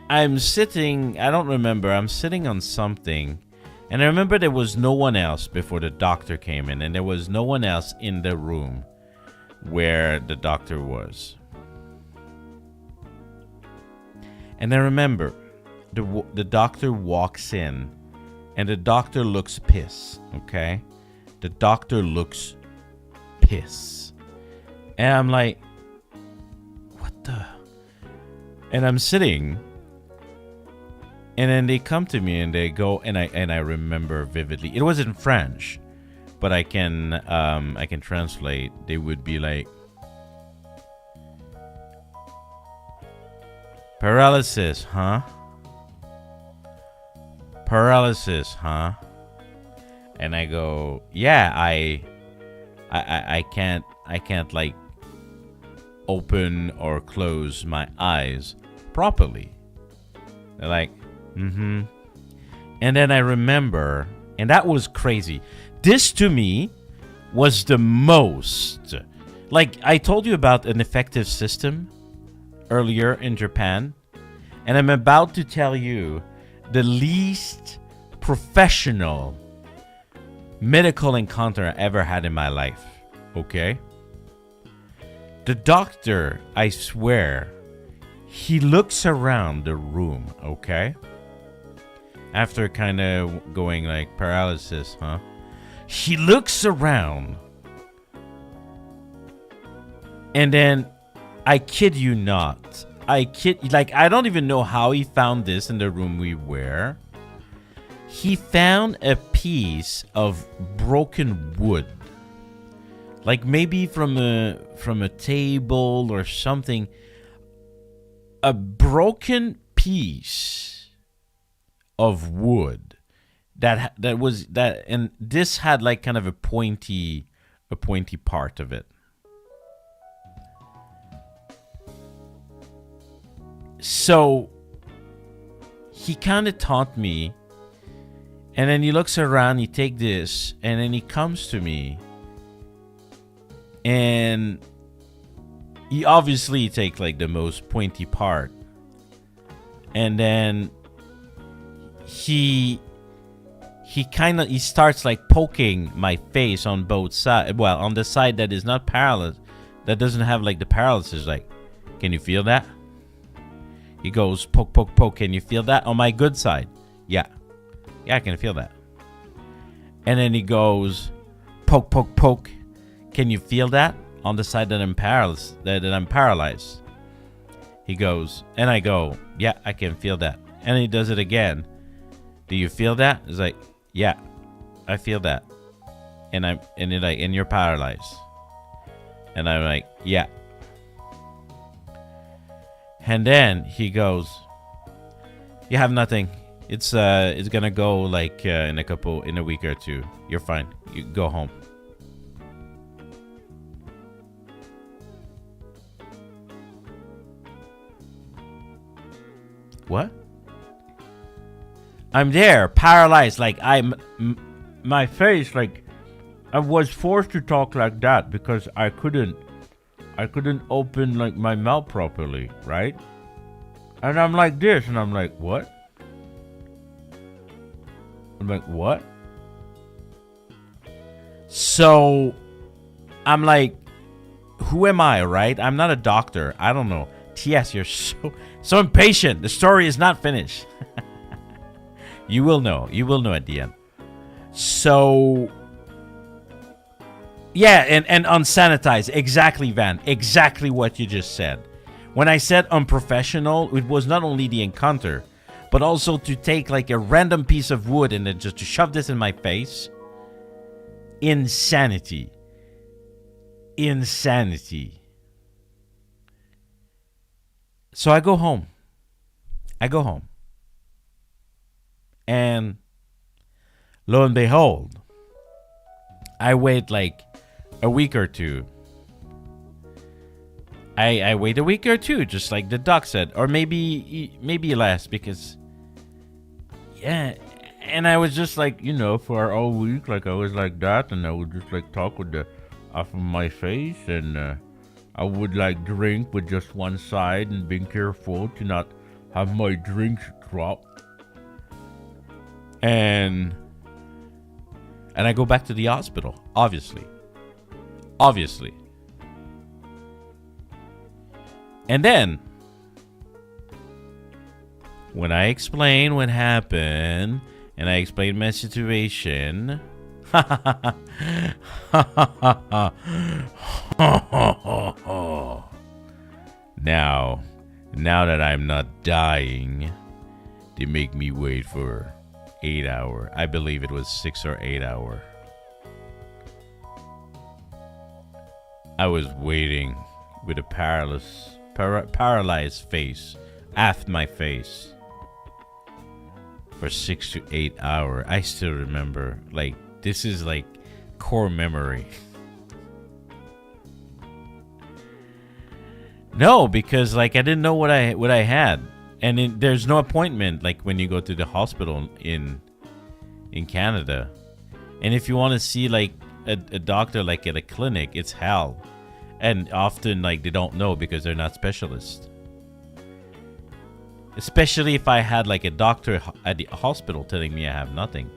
I'm sitting, I don't remember, I'm sitting on something. And I remember there was no one else before the doctor came in. And there was no one else in the room where the doctor was. And I remember the doctor walks in and the doctor looks pissed, okay? The doctor looks pissed. And I'm like, what the? And I'm sitting, and then they come to me and they go, and I remember vividly. It was in French, but I can translate. They would be like, paralysis, huh? Paralysis, huh? And I go, yeah, I can't like open or close my eyes properly. They're like, mm-hmm. And then I remember, and that was crazy. This to me was the most, like I told you about an effective system earlier in Japan, and I'm about to tell you the least professional medical encounter I ever had in my life. Okay? The doctor, I swear, he looks around the room, okay? After kind of going like, paralysis, huh? He looks around, and then I kid you not. I don't even know how he found this in the room we were. He found a piece of broken wood. Like maybe from a table or something. A broken piece of wood and this had like kind of a pointy part of it. So he kind of taught me, and then he looks around, he take this, and then he comes to me, and he obviously take like the most pointy part, and then he starts like poking my face on both sides. Well, on the side that is not paralyzed, that doesn't have like the paralysis. Like, can you feel that? He goes, poke, poke, poke. Can you feel that? On my good side. Yeah. Yeah, I can feel that. And then he goes, poke, poke, poke. Can you feel that? On the side that I'm paralyzed. He goes, and I go, yeah, I can feel that. And he does it again. Do you feel that? It's like, yeah, I feel that. And you're paralyzed. And I'm like, yeah. And then he goes, you have nothing. It's gonna go like in a week or two. You're fine. You go home. What? I'm there, paralyzed. Like my face, like I was forced to talk like that because I couldn't open like my mouth properly, right? And I'm like this, and I'm like, what? I'm like, what? So I'm like, who am I, right? I'm not a doctor. I don't know. TS, you're so impatient. The story is not finished. You will know. You will know at the end. So, yeah, and unsanitized. Exactly, Van. Exactly what you just said. When I said unprofessional, it was not only the encounter, but also to take like a random piece of wood and then just to shove this in my face. Insanity. Insanity. So I go home. And lo and behold, I wait like a week or two. I wait a week or two, just like the doc said. Or maybe less, because... Yeah, and I was just like, for all week, like I was like that. And I would just like talk with the off of my face. And I would like drink with just one side and being careful to not have my drinks drop. And I go back to the hospital, obviously. And then, when I explain what happened, and I explain my situation, now that I'm not dying, they make me wait for 8 hours. I believe it was 6 or 8 hours. I was waiting with a paralyzed face, aft my face, for 6 to 8 hours. I still remember. Like, this is like core memory. No, because like I didn't know what I had. And there's no appointment like when you go to the hospital in Canada. And if you want to see like a doctor like at a clinic, it's hell. And often like they don't know because they're not specialists. Especially if I had like a doctor at the hospital telling me I have nothing.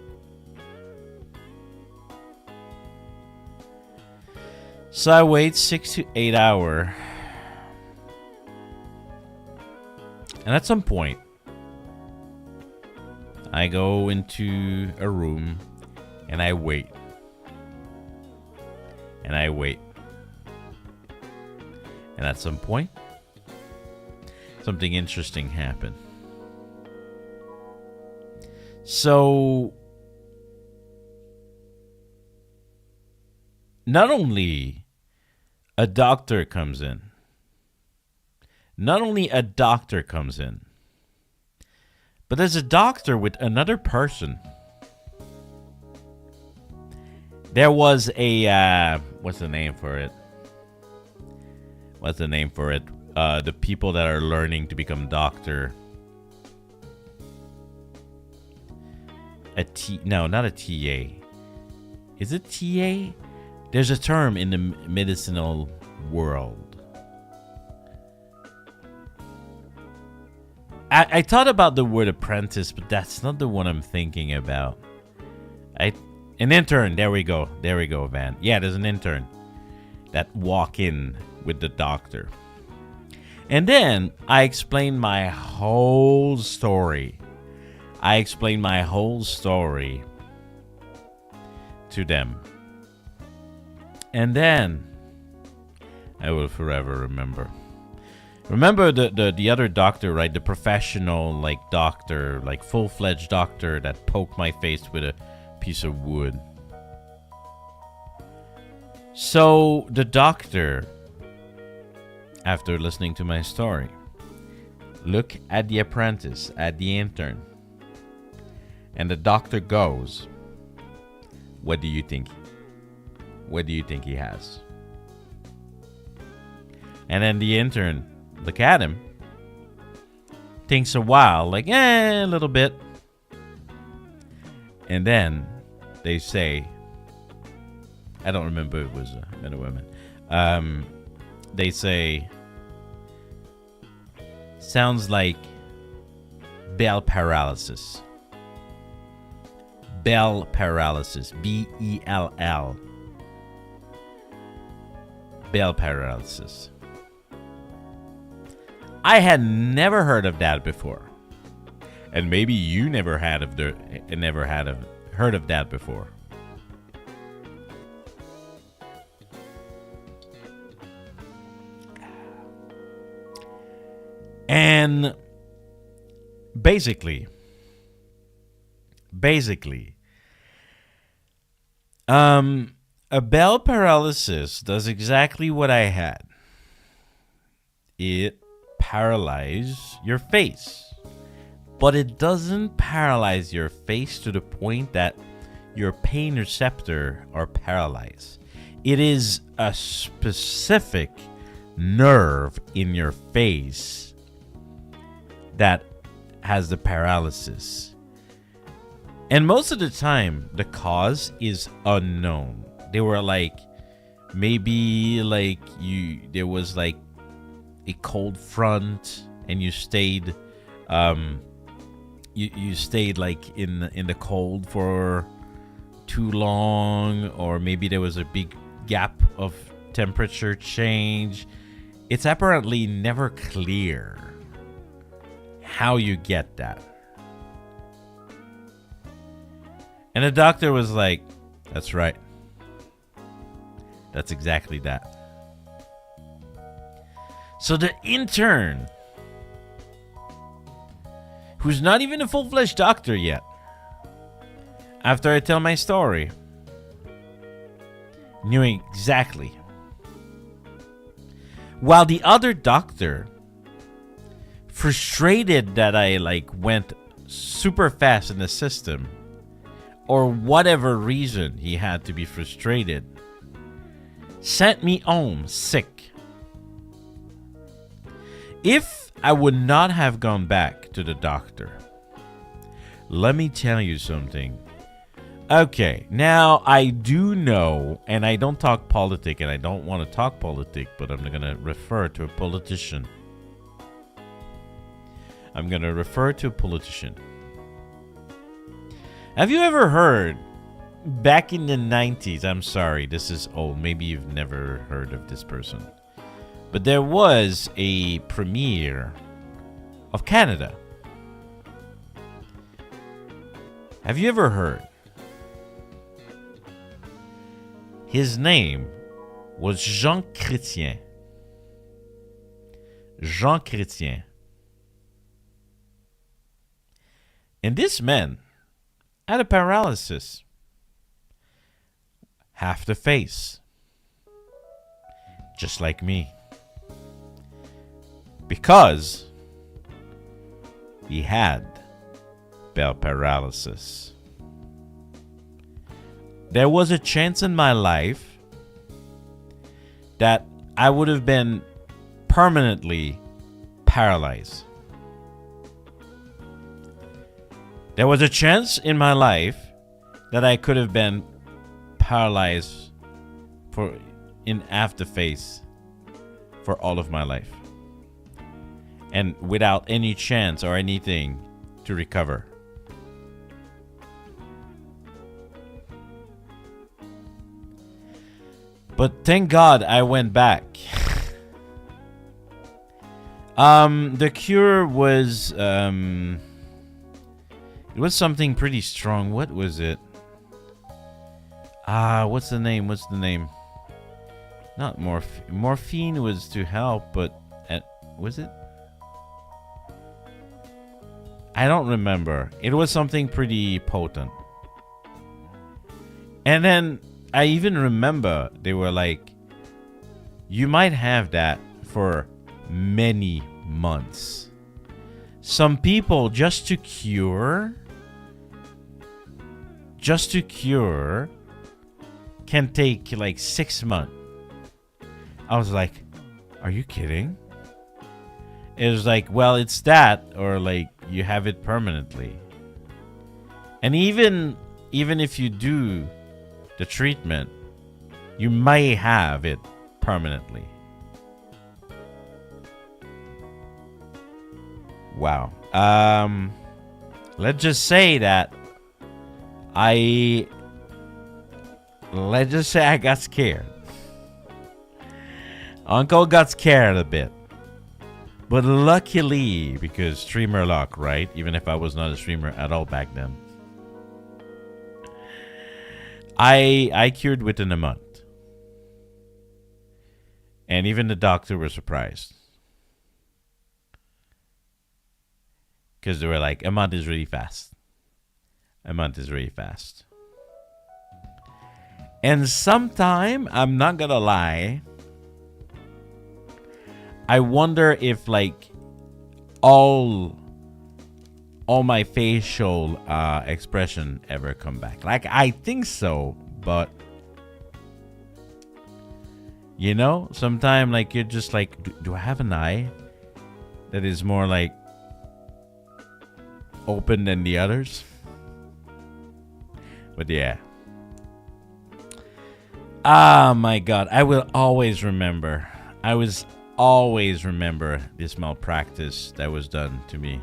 So I wait 6 to 8 hours. And at some point, I go into a room and I wait. And I wait. And at some point, something interesting happened. So, not only a doctor comes in, but there's a doctor with another person. There was a, what's the name for it? The people that are learning to become doctor. No, not a TA. Is it TA? There's a term in the medicinal world. I thought about the word apprentice, but that's not the one I'm thinking about. An intern. There we go, Van. Yeah, there's an intern that walk in with the doctor. And then I explained my whole story. To them. And then I will forever remember. Remember the other doctor, right? The professional, like, doctor, like, full-fledged doctor that poked my face with a piece of wood. So, the doctor, after listening to my story, look at the apprentice, at the intern. And the doctor goes, what do you think? What do you think he has? And then the intern look at him, thinks a while, like, a little bit. And then they say, I don't remember if it was men or women. They say, sounds like Bell paralysis. Bell paralysis. B-E-L-L. Bell paralysis. I had never heard of that before. And maybe you never heard of that before. And basically, a bell paralysis does exactly what I had. It paralyzes your face, but it doesn't paralyze your face to the point that your pain receptor are paralyzed. It is a specific nerve in your face that has the paralysis. And most of the time, the cause is unknown. They were like, maybe like there was like a cold front and you stayed, you stayed like in the cold for too long, or maybe there was a big gap of temperature change. It's apparently never clear how you get that. And the doctor was like, that's right. That's exactly that. So the intern, who's not even a full-fledged doctor yet, after I tell my story, knew exactly. While the other doctor, frustrated that I like went super fast in the system, or whatever reason he had to be frustrated, sent me home sick. If I would not have gone back to the doctor, let me tell you something. Okay, now I do know, and I don't talk politics, and I don't want to talk politics, but I'm going to refer to a politician. Have you ever heard, back in the 90s, I'm sorry, this is old, maybe you've never heard of this person, but there was a premier of Canada. Have you ever heard? His name was Jean Chrétien. Jean Chrétien. And this man had a paralysis. Half the face. Just like me. Because he had bell paralysis. There was a chance in my life that I would have been permanently paralyzed. There was a chance in my life that I could have been paralyzed in half the face for all of my life. And without any chance or anything to recover. But thank God I went back. The cure was it was something pretty strong. What was it? What's the name? Not morphine. Morphine was to help, but was it? I don't remember. It was something pretty potent. And then I even remember they were like, you might have that for many months. Some people just to cure can take like 6 months. I was like, are you kidding? It was like, well, it's that, or like you have it permanently. And even if you do the treatment, you may have it permanently. Wow. Let's just say that let's just say I got scared. Uncle got scared a bit. But luckily, because streamer luck, right? Even if I was not a streamer at all back then. I cured within a month. And even the doctor was surprised. Because they were like, a month is really fast. A month is really fast. And sometime, I'm not gonna lie, I wonder if like all my facial expression ever come back. Like I think so, but you know, sometimes like you're just like, do I have an eye that is more like open than the others? But yeah. Ah, my God. I will always remember. Always remember this malpractice that was done to me.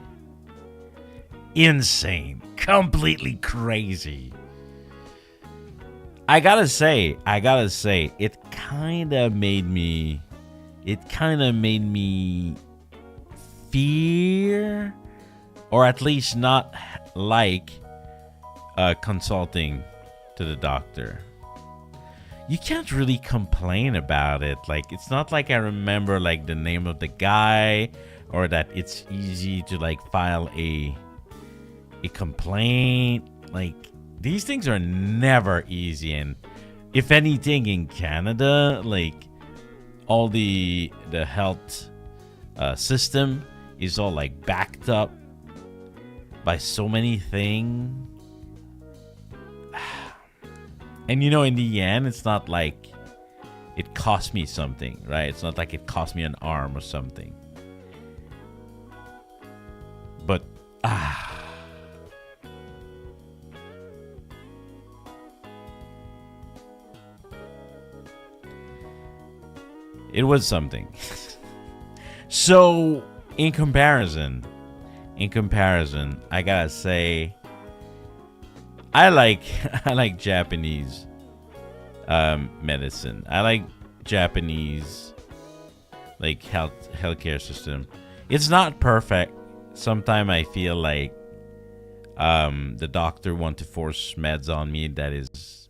Insane. Completely crazy. I gotta say, it kind of made me fear, or at least not like consulting to the doctor. You can't really complain about it. Like, it's not like I remember like the name of the guy, or that it's easy to like file a complaint. Like, these things are never easy. And if anything, in Canada, like all the health system is all like backed up by so many things. And you know, in the end, it's not like it cost me something, right? It's not like it cost me an arm or something. But, it was something. So, in comparison, I gotta say, I like Japanese medicine. I like Japanese like healthcare system. It's not perfect. Sometimes I feel like the doctor want to force meds on me that is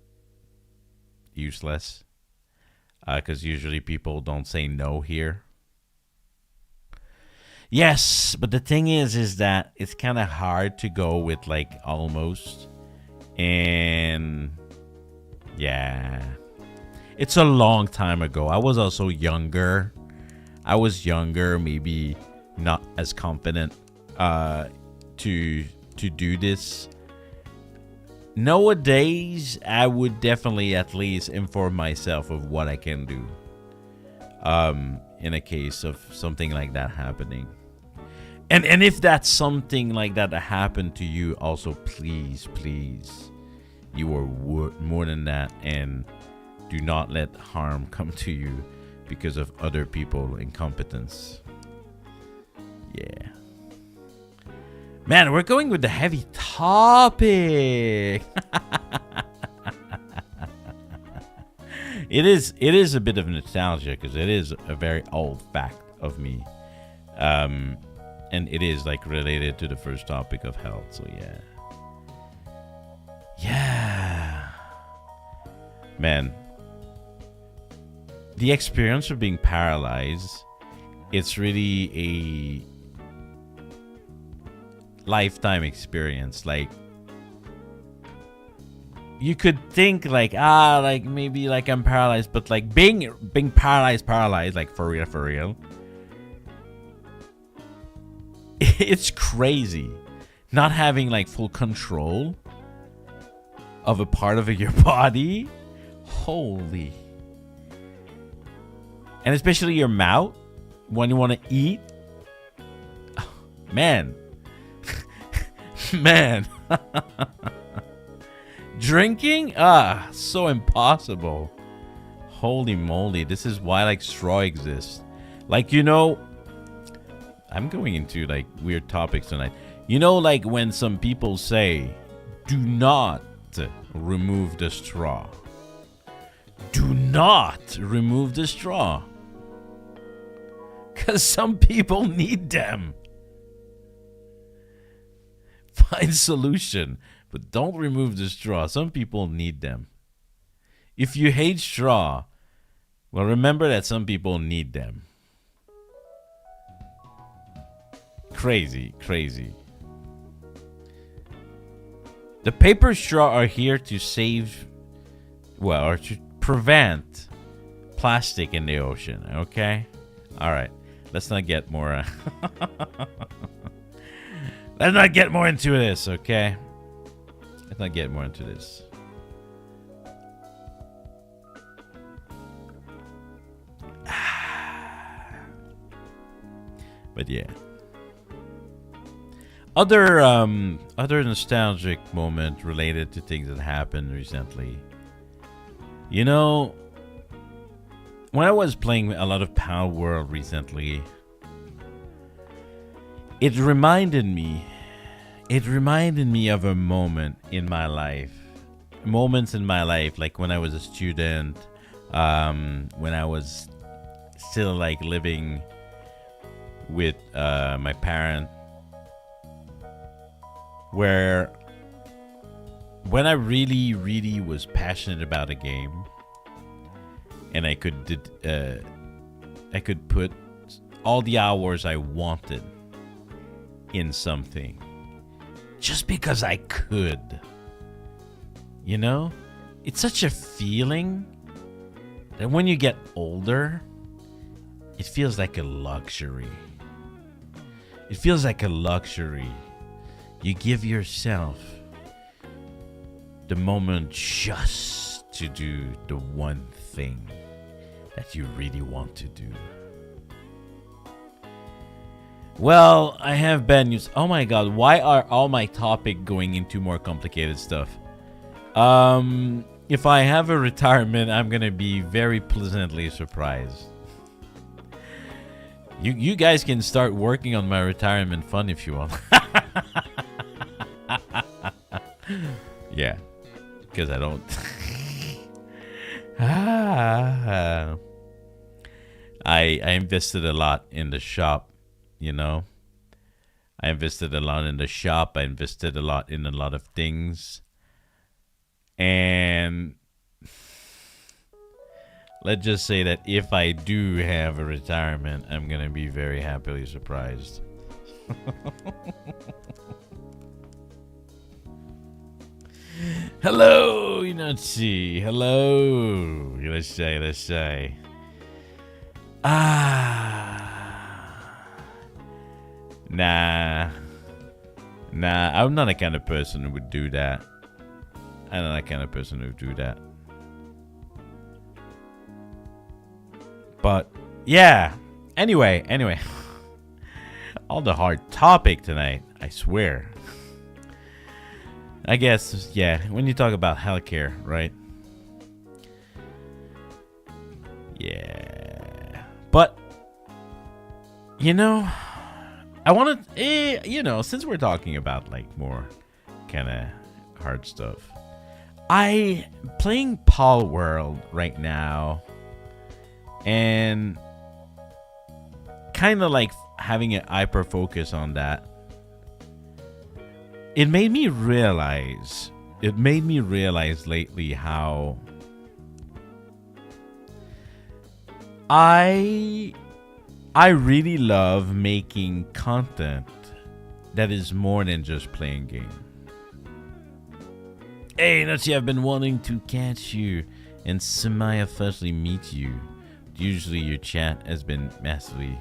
useless. Because usually people don't say no here. Yes, but the thing is that it's kind of hard to go with like almost. And yeah, it's a long time ago. I was also younger. Maybe not as confident to do this. Nowadays, I would definitely at least inform myself of what I can do in a case of something like that happening. And if that's something like that happened to you, also please, you are more than that, and do not let harm come to you because of other people's incompetence. Yeah. Man, we're going with the heavy topic. It is a bit of nostalgia because it is a very old fact of me. And it is like related to the first topic of health. So yeah. Yeah. Man. The experience of being paralyzed, it's really a lifetime experience. Like, you could think like, like maybe like I'm paralyzed, but like being paralyzed, like for real. It's crazy. Not having like full control of a part of your body. Holy. And especially your mouth when you want to eat. Oh, man. Man. Drinking? So impossible. Holy moly. This is why like straw exists. Like, you know, I'm going into like weird topics tonight. You know, like when some people say, do not remove the straw. Do not remove the straw. Because some people need them. Find solution, but don't remove the straw. Some people need them. If you hate straw, well, remember that some people need them. Crazy, crazy. The paper straw are here to save, well, or to prevent plastic in the ocean, okay? All right, let's not get more... let's not get more into this, okay? Let's not get more into this. But yeah. Other nostalgic moment related to things that happened recently. You know, when I was playing a lot of Pal World recently, it reminded me of a moment in my life. Moments in my life, like when I was a student, when I was still like living with my parents, where when I really was passionate about a game, and I could put all the hours I wanted in something just because I could. You know, it's such a feeling that when you get older, it feels like a luxury. It feels like a luxury. You give yourself the moment just to do the one thing that you really want to do. Well, I have been used. Oh my god, why are all my topics going into more complicated stuff? If I have a retirement, I'm gonna be very pleasantly surprised. You guys can start working on my retirement fund if you want. Yeah, because I don't. I invested a lot in the shop, you know. I invested a lot in the shop. I invested a lot in a lot of things. And let's just say that if I do have a retirement, I'm going to be very happily surprised. Hello, Inachi. Hello. Let's say. Nah. I'm not the kind of person who would do that. I'm not that kind of person who would do that. But, yeah. Anyway. All the hard topic tonight, I swear. I guess, yeah, when you talk about healthcare, right? Yeah. But, you know, I want to, since we're talking about, like, more kind of hard stuff. I playing Pal World right now. And kind of like having an hyper focus on that. It made me realize lately how I really love making content that is more than just playing game. Hey, Nachi, I've been wanting to catch you and semi-officially meet you. Usually your chat has been massively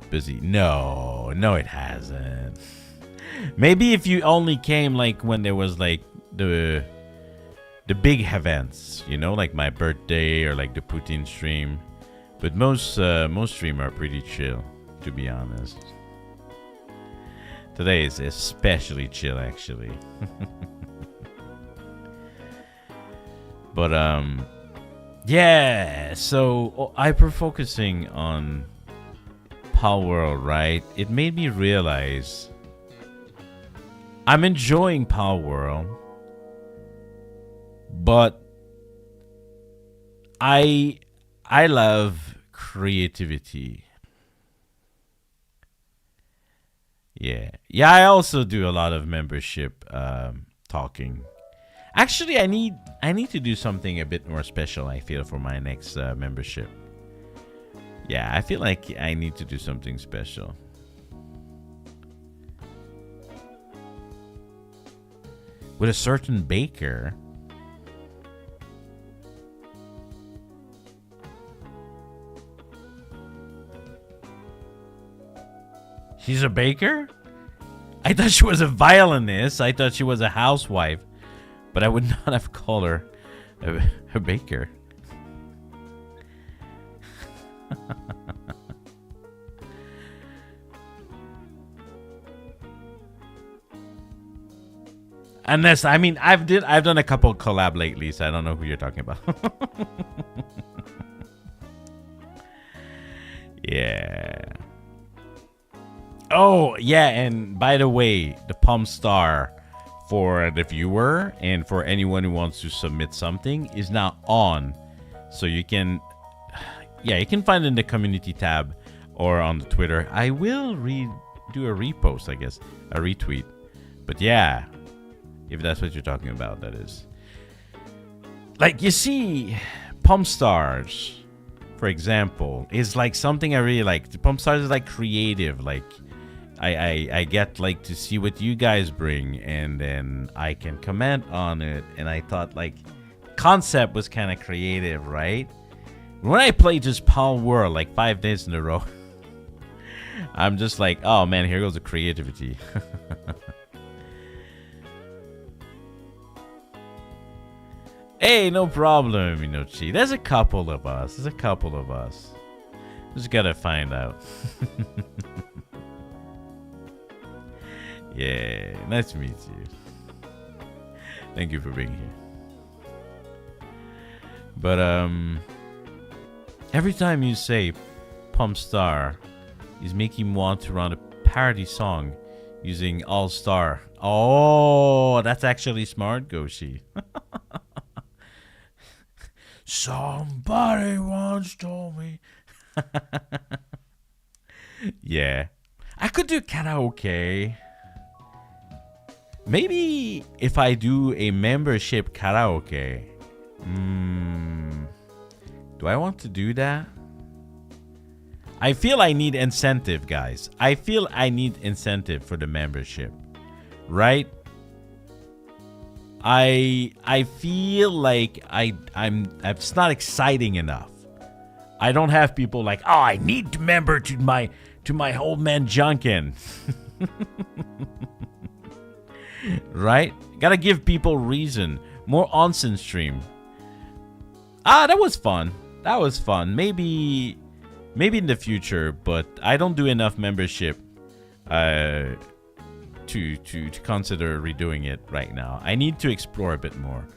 busy. No, it hasn't. Maybe if you only came like when there was like the big events, like my birthday or like the Putin stream. But most stream are pretty chill, to be honest. Today is especially chill, actually. But yeah, so hyper focusing on Pal World, right? It made me realize I'm enjoying Pal World, but I love creativity. Yeah. Yeah, I also do a lot of membership talking. Actually, I need to do something a bit more special, I feel, for my next membership. Yeah, I feel like I need to do something special. With a certain baker. She's a baker? I thought she was a violinist. I thought she was a housewife. But I would not have called her a baker. Unless, I mean, I've done a couple collab lately, so I don't know who you're talking about. Yeah. Oh, yeah, and by the way, the Pomme star for the viewer and for anyone who wants to submit something is now on. So you can, yeah, you can find it in the community tab or on the Twitter. I will do a repost, I guess, a retweet. But yeah, if that's what you're talking about, that is. Like, you see, Pomme stars, for example, is like something I really like. The Pomme stars is like creative, like I get like to see what you guys bring, and then I can comment on it. And I thought like concept was kind of creative, right? When I play just Pal World like 5 days in a row, I'm just like, oh man, here goes the creativity. Hey, no problem, Minochi. There's a couple of us. Just gotta find out. Yeah, nice to meet you. Thank you for being here. But every time you say Pomme Star, is making me want to run a parody song using All Star. Oh, that's actually smart, Goshi. Somebody once told me. Yeah, I could do karaoke. Maybe if I do a membership karaoke. Do I want to do that? I feel I need incentive, guys. I feel I need incentive for the membership, right? I feel like it's not exciting enough. I don't have people like, oh, I need to member to my old man Janken. Right? Gotta give people reason. More onsen stream. That was fun. Maybe in the future, but I don't do enough membership to consider redoing it right now. I need to explore a bit more.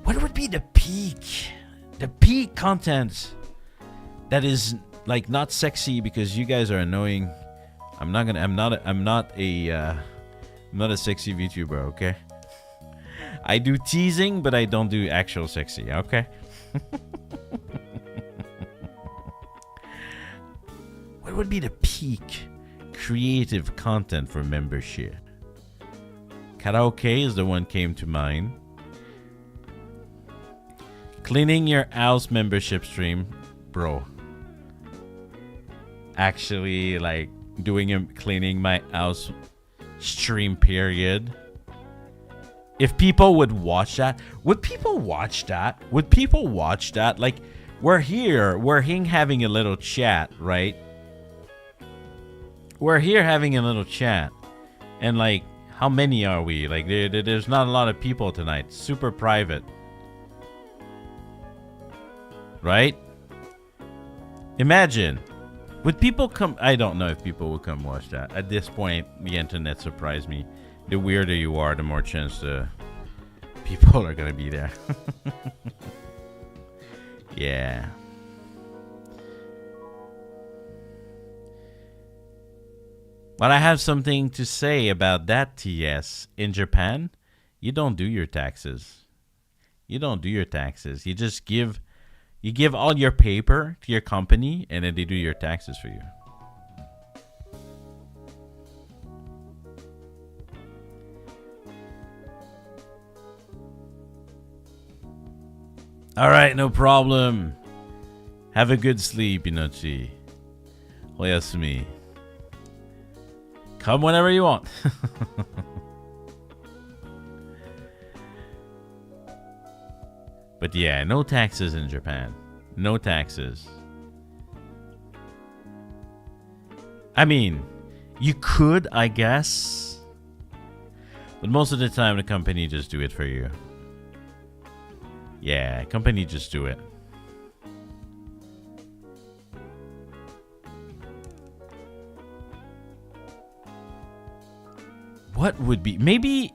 What would be the peak content that is like not sexy because you guys are annoying? I'm not a sexy VTuber, okay? I do teasing, but I don't do actual sexy, okay? What would be the peak creative content for membership? Karaoke is the one came to mind. Cleaning your house membership stream, bro. Actually, like cleaning my house stream period. If people would watch that, would people watch that? Like, we're having a little chat, right? We're here having a little chat, and like, how many are we? Like, there's not a lot of people tonight. Super private, right? Imagine, would people come? I don't know if people will come watch that. At this point, the internet surprised me. The weirder you are, the more chance the people are gonna be there. Yeah. But I have something to say about that, TS. In Japan, you don't do your taxes. You don't do your taxes. You give all your paper to your company, and then they do your taxes for you. All right, no problem. Have a good sleep, Inochi. Oyasumi. Come whenever you want. But yeah, no taxes in Japan. No taxes. I mean, you could, I guess. But most of the time, the company just do it for you. Yeah, company just do it. What would be... Maybe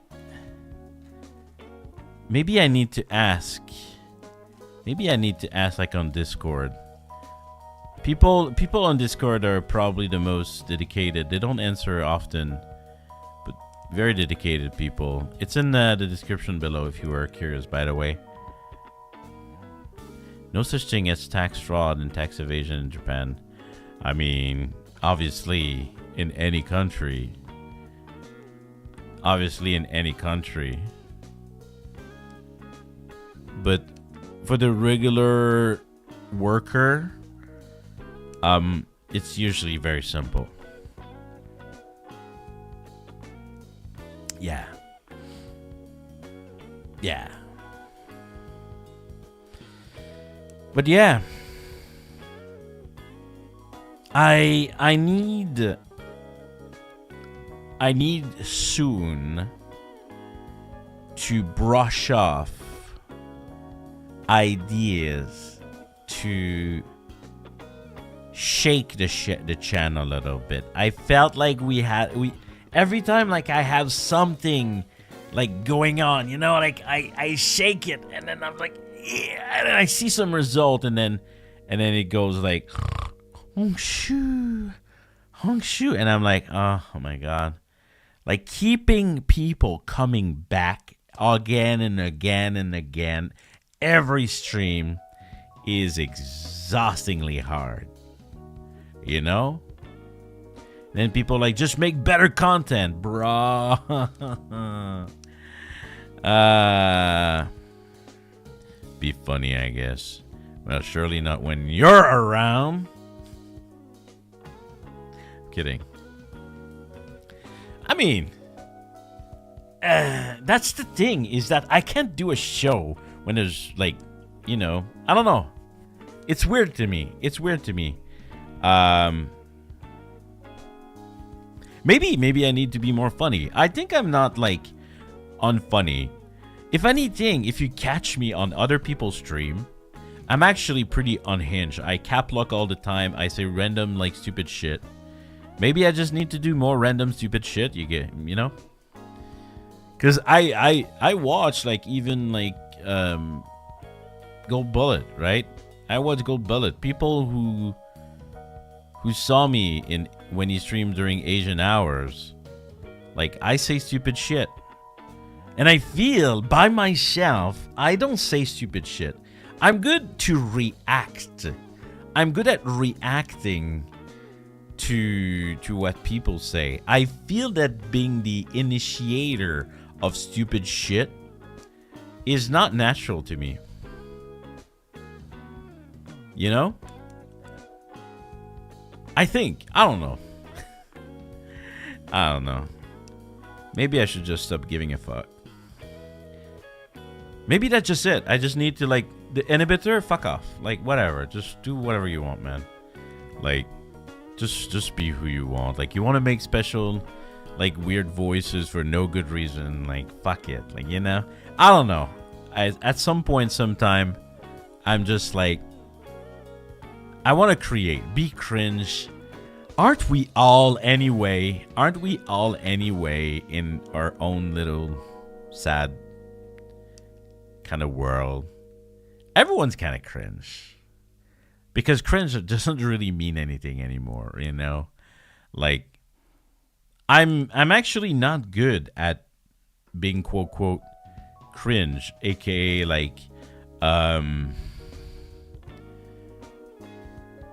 I need to ask. Maybe I need to ask, like, on Discord. People on Discord are probably the most dedicated. They don't answer often, but very dedicated people. It's in the description below if you are curious, by the way. No such thing as tax fraud and tax evasion in Japan. I mean, obviously, in any country. Obviously, in any country. But for the regular worker, it's usually very simple. Yeah. Yeah. But yeah. I need soon to brush off ideas to shake the channel a little bit. I felt like we every time, like, I have something like going on, you know, like I shake it and then I'm like, yeah, and then I see some result and then it goes like honk shoo, and I'm like, oh my god. Like, keeping people coming back again and again and again every stream is exhaustingly hard. You know? And then people like, just make better content, bro. Be funny, I guess. Well, surely not when you're around. Kidding. I mean, that's the thing, is that I can't do a show when there's, like, you know, I don't know. It's weird to me. Maybe I need to be more funny. I think I'm not, like, unfunny. If anything, if you catch me on other people's stream, I'm actually pretty unhinged. I cap lock all the time. I say random, like, stupid shit. Maybe I just need to do more random stupid shit, you know? Because I watch, like, even, like, Gold Bullet, right? I watch Gold Bullet. People who saw me when he streamed during Asian hours, like, I say stupid shit. And I feel, by myself, I don't say stupid shit. I'm good to react. I'm good at reacting to what people say. I feel that being the initiator of stupid shit is not natural to me. You know? I think. I don't know. I don't know. Maybe I should just stop giving a fuck. Maybe that's just it. I just need to, like, the inhibitor, fuck off. Like, whatever. Just do whatever you want, man. Like, just be who you want. Like, you want to make special, like, weird voices for no good reason. Like, fuck it. Like, you know? I don't know. At some point, sometime, I'm just like, I want to create. Be cringe. Aren't we all anyway? Aren't we all anyway in our own little sad kind of world? Everyone's kind of cringe. Because cringe doesn't really mean anything anymore, you know? Like, I'm actually not good at being quote quote cringe, aka like um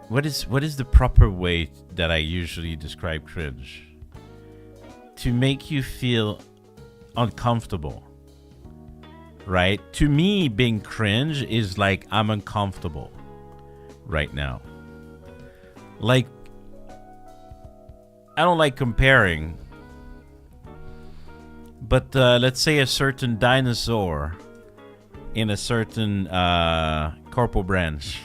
what is the proper way that I usually describe cringe? To make you feel uncomfortable. Right? To me, being cringe is like I'm uncomfortable right now. Like, I don't like comparing, but let's say a certain dinosaur in a certain corporal branch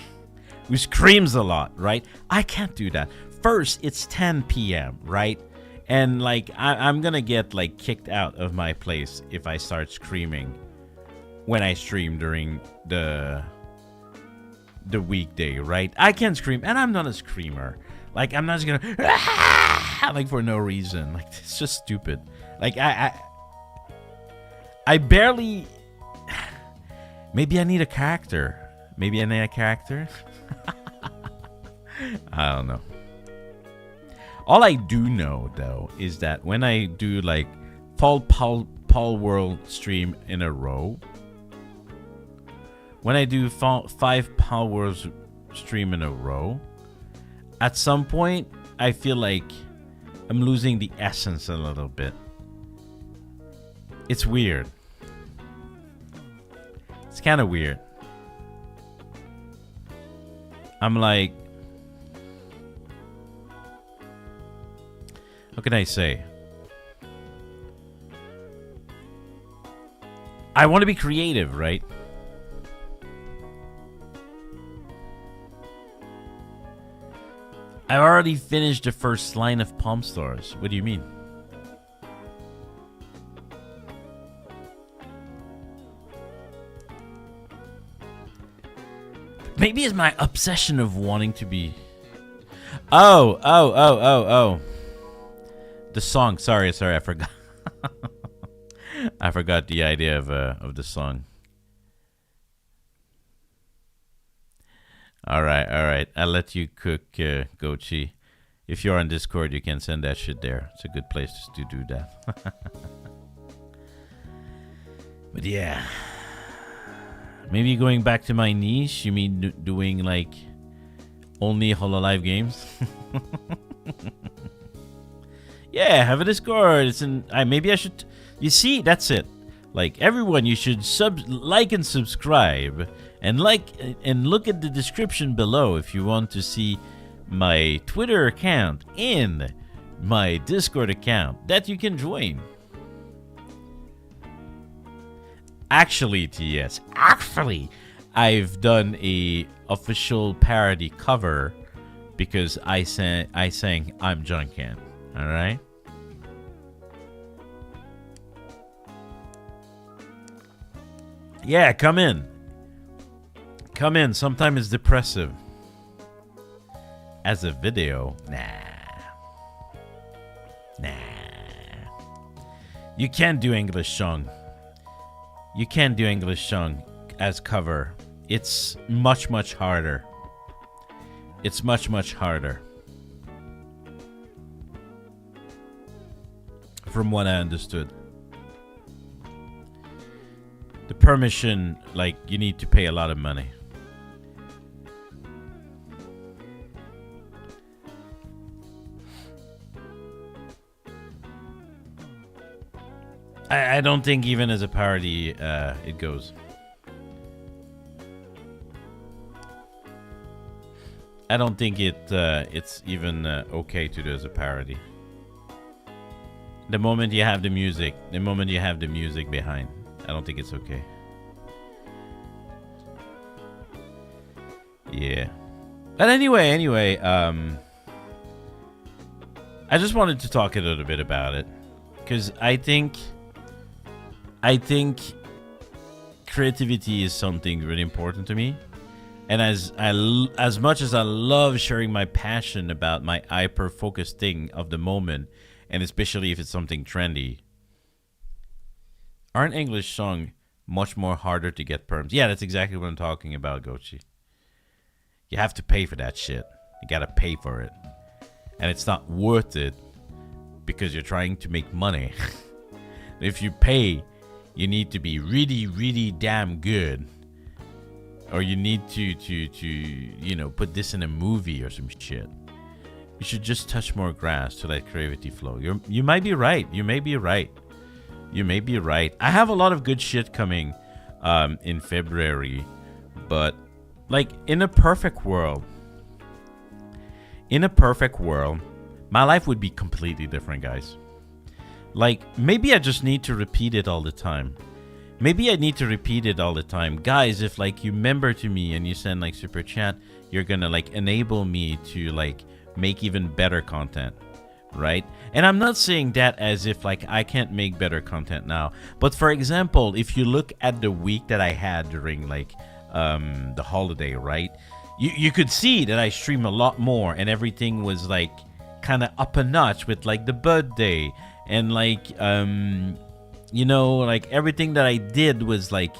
who screams a lot, right? I can't do that. First, it's 10 p.m., right? And like, I'm gonna get like kicked out of my place if I start screaming when I stream during the weekday, right? I can scream, and I'm not a screamer. Like, I'm not just gonna like for no reason. Like, it's just stupid. Like, I barely. Maybe I need a character. Maybe I need a character. I don't know. All I do know though is that when I do like Paul World stream in a row. When I do 5 Power Worlds stream in a row, at some point, I feel like I'm losing the essence a little bit. It's weird. It's kind of weird. I'm like, how can I say? I want to be creative, right? I already finished the first line of Pomme stores. What do you mean? Maybe it's my obsession of wanting to be... Oh. The song. Sorry, I forgot. I forgot the idea of the song. All right. I'll let you cook, Gochi. If you're on Discord, you can send that shit there. It's a good place to do that. But yeah. Maybe going back to my niche, you mean doing like only Hololive games? Yeah, have a Discord. It's in. Maybe I should. You see, that's it. Like everyone, you should like and subscribe, and look at the description below if you want to see my Twitter account and my Discord account that you can join. Actually, TS, I've done a official parody cover because I sang I'm Janken. All right. Yeah, come in. Sometimes it's depressive. As a video, nah. You can't do English song. You can't do English song as cover. It's much harder. It's much harder. From what I understood. The permission, like, you need to pay a lot of money. I don't think even as a parody it goes. I don't think it's even okay to do as a parody. The moment you have the music behind, I don't think it's okay. Yeah. But anyway, I just wanted to talk a little bit about it because I think creativity is something really important to me. And as much as I love sharing my passion about my hyper-focused thing of the moment, and especially if it's something trendy, aren't English songs much more harder to get perms? Yeah, that's exactly what I'm talking about, Gochi. You have to pay for that shit. You gotta pay for it. And it's not worth it because you're trying to make money. If you pay, you need to be really, really damn good. Or you need to put this in a movie or some shit. You should just touch more grass to let creativity flow. You might be right. You may be right. You may be right. I have a lot of good shit coming in February. But, like, in a perfect world, my life would be completely different, guys. Like, maybe I just need to repeat it all the time. Maybe I need to repeat it all the time. Guys, if, like, you member to me and you send, like, super chat, you're gonna, like, enable me to, like, make even better content, right? And I'm not saying that as if, like, I can't make better content now. But, for example, if you look at the week that I had during, like, the holiday, right? You could see that I stream a lot more and everything was, like, kind of up a notch with, like, the birthday and, like, like, everything that I did was, like,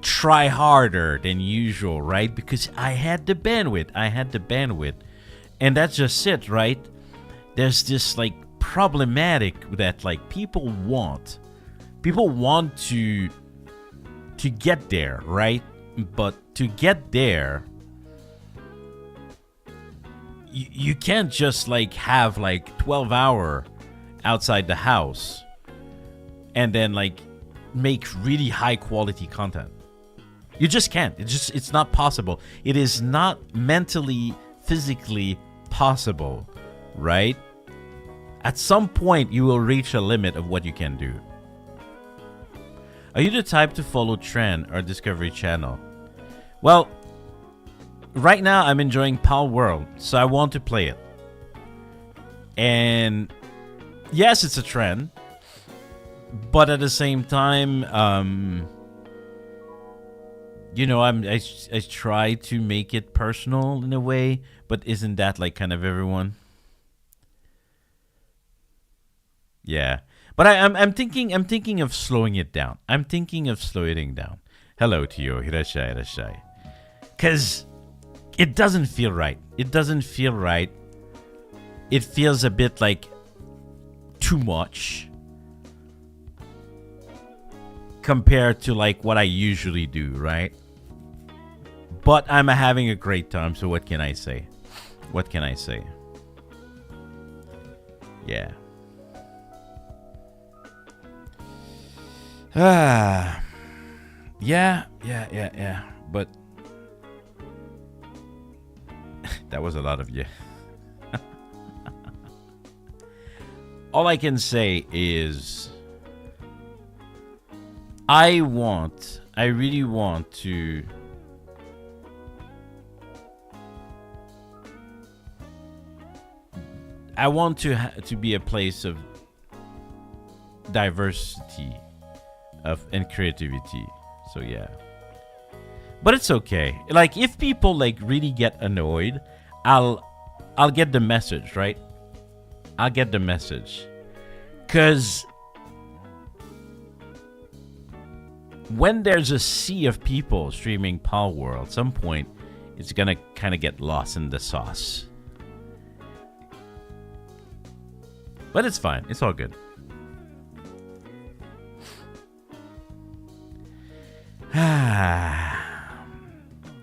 try harder than usual, right? Because I had the bandwidth. And that's just it, right? There's this, like, problematic that, like, people want to get there, right? But to get there, you can't just, like, have, like, 12-hour outside the house and then, like, make really high quality content. You just can't. It's not possible. It is not mentally, physically possible, right? At some point, you will reach a limit of what you can do. Are you the type to follow trend or Discovery Channel? Well, right now I'm enjoying Pal World, so I want to play it. And yes, it's a trend, but at the same time, I try to make it personal in a way, but isn't that, like, kind of everyone? Yeah, but I'm thinking of slowing it down. Hello to you, Hirashai. Because it doesn't feel right. It feels a bit like too much compared to, like, what I usually do, right? But I'm having a great time, so what can I say? Yeah. Yeah. But that was a lot of yeah. All I can say is I really want to be a place of diversity and creativity. So yeah. But it's okay. Like, if people, like, really get annoyed, I'll get the message, right? I'll get the message. 'Cause when there's a sea of people streaming Pal World, at some point it's gonna kind of get lost in the sauce. But it's fine. It's all good.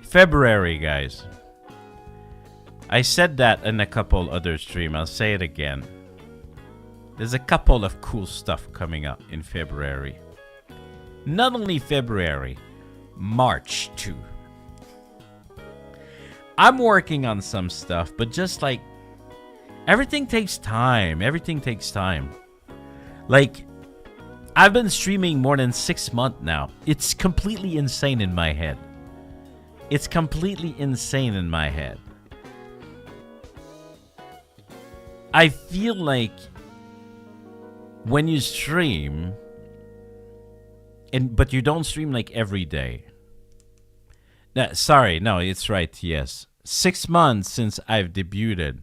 February, guys. I said that in a couple other streams. I'll say it again. There's a couple of cool stuff coming up in February. Not only February, March too. I'm working on some stuff, but just, like, everything takes time. Like, I've been streaming more than 6 months now. It's completely insane in my head. I feel like when you stream, but you don't stream, like, every day. No, it's right, yes. 6 months since I've debuted.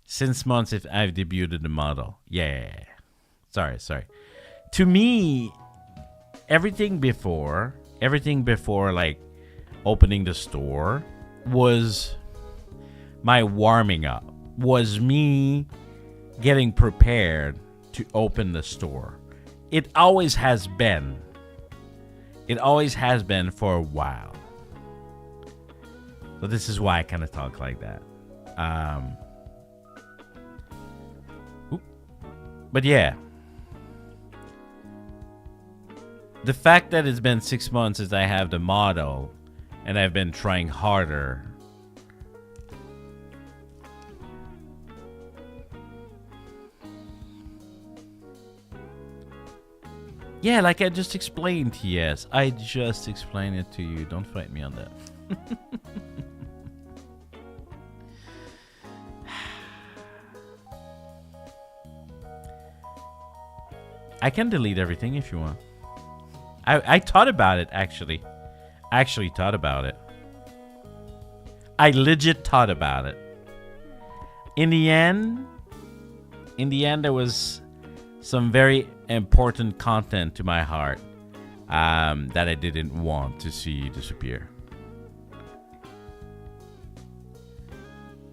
6 months if I've debuted the model. Yeah. Sorry. To me, everything before, like, opening the store was my warming up. Was me getting prepared to open the store. It always has been. It always has been for a while. So this is why I kind of talk like that. But yeah. The fact that it's been 6 months since I have the model and I've been trying harder. Yeah, like I just explained, yes. I just explained it to you. Don't fight me on that. I can delete everything if you want. I thought about it, actually. I actually thought about it. I legit thought about it. In the end, there was some very important content to my heart that I didn't want to see disappear.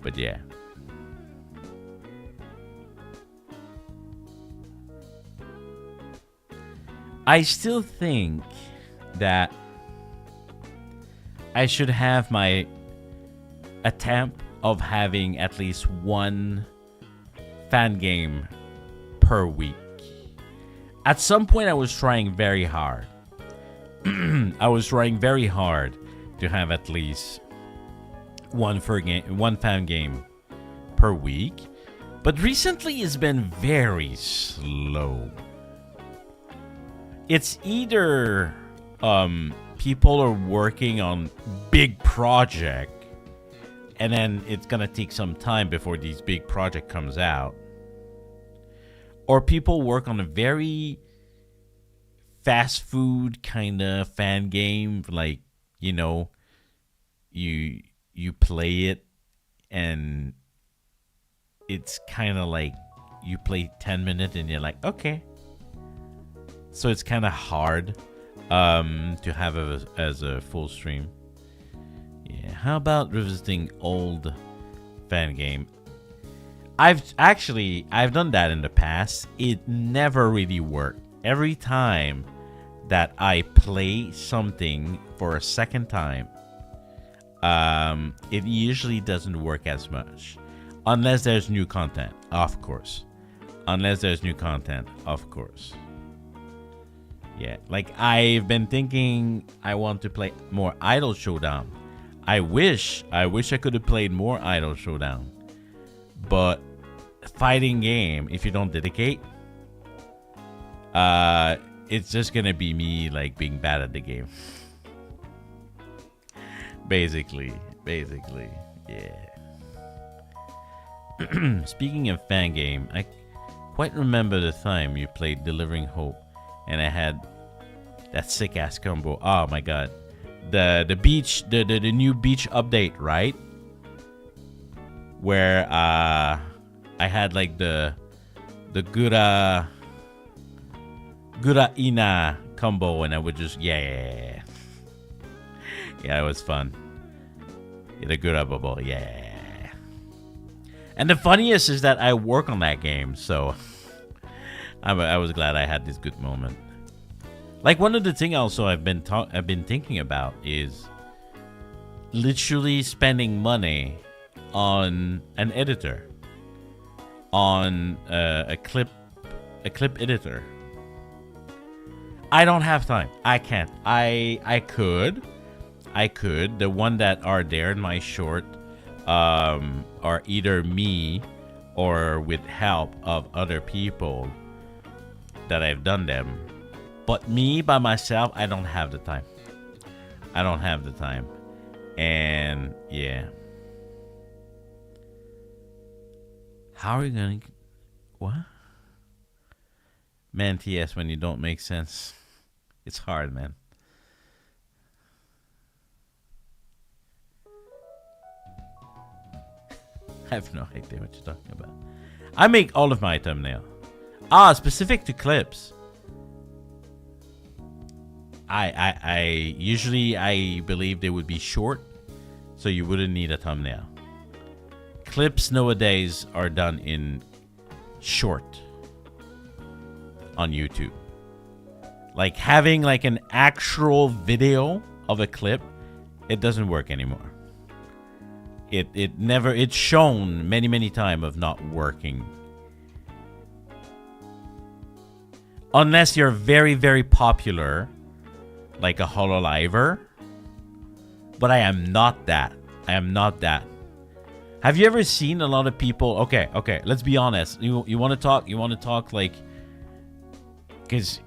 But yeah. I still think that I should have my attempt of having at least one fan game per week. At some point, I was trying very hard. I was trying very hard to have at least one fan game per week. But recently, it's been very slow. It's either people are working on big project, and then it's gonna take some time before this big project comes out, or people work on a very fast food kind of fan game, like, you know, you play it and it's kind of like you play 10 minutes and you're like, okay. So it's kind of hard to have it as a full stream. Yeah, how about revisiting old fan game? I've done that in the past. It never really worked. Every time that I play something for a second time, it usually doesn't work as much. Unless there's new content, of course. Yeah, like I've been thinking I want to play more Idol Showdown. I wish I could have played more Idol Showdown. But fighting game, if you don't dedicate, it's just gonna be me like being bad at the game. Basically, yeah. Speaking of fan game, I quite remember the time you played Delivering Hope. And I had that sick ass combo. Oh my god. The new beach update, right? Where I had like the Gura Ina combo, and I would just yeah, it was fun. Yeah, the Gura bubble, yeah. And the funniest is that I work on that game, so I was glad I had this good moment. Like, one of the things also I've been thinking about is literally spending money on an editor, on a clip editor. I don't have time. I can't. I could. The one that are there in my short are either me or with help of other people that I've done them. But me by myself, I don't have the time. And yeah. How are you gonna... What? Man, TS, when you don't make sense, it's hard, man. I have no idea what you're talking about. I make all of my thumbnail. Specific to clips. I usually believe they would be short, so you wouldn't need a thumbnail. Clips nowadays are done in short on YouTube. Like having like an actual video of a clip, it doesn't work anymore. It's shown many times of not working. Unless you're very popular, like a hololiver. But I am not that. I am not that. Have you ever seen a lot of people? Okay, let's be honest. You want to talk? You want to talk like... Because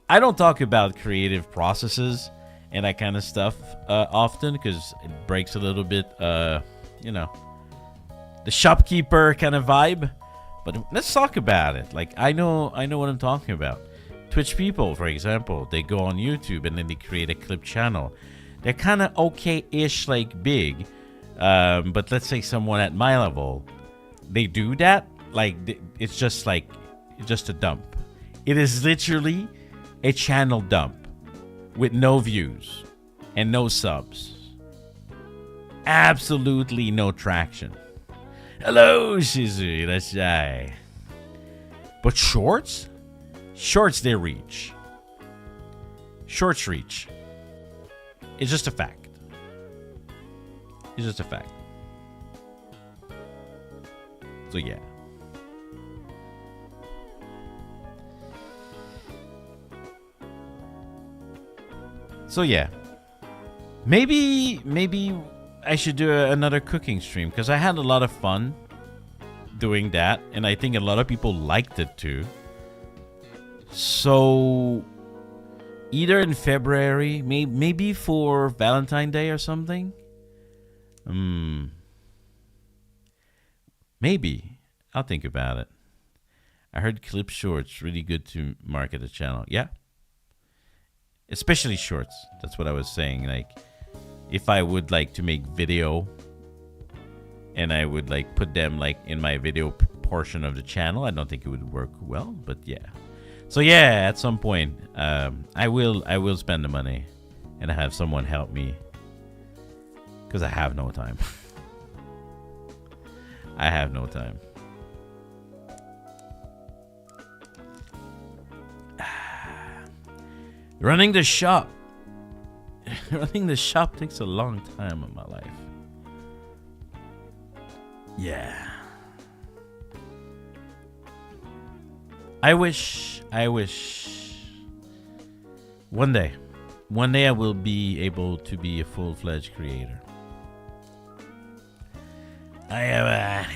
I don't talk about creative processes and that kind of stuff often, because it breaks a little bit, you know, the shopkeeper kind of vibe. But let's talk about it. Like, I know what I'm talking about. Twitch people, for example, they go on YouTube and then they create a clip channel. They're kind of okay-ish, like big. But let's say someone at my level, they do that. Like, it's just a dump. It is literally a channel dump with no views and no subs. Absolutely no traction. Hello, Shizu. That's shy. But shorts? Shorts, they reach. Shorts reach. It's just a fact. It's just a fact. So, yeah. So, yeah. Maybe I should do another cooking stream, because I had a lot of fun doing that, and I think a lot of people liked it too. So either in February, maybe for Valentine's Day or something. Maybe. I'll think about it. I heard clip shorts really good to market a channel. Yeah. Especially shorts. That's what I was saying. Like, if I would like to make video and I would like put them like in my video portion of the channel, I don't think it would work well, but yeah. So yeah, at some point, I will spend the money and have someone help me, because I have no time. I have no time. Running the shop. Running the shop takes a long time in my life. Yeah. I wish one day I will be able to be a full-fledged creator. I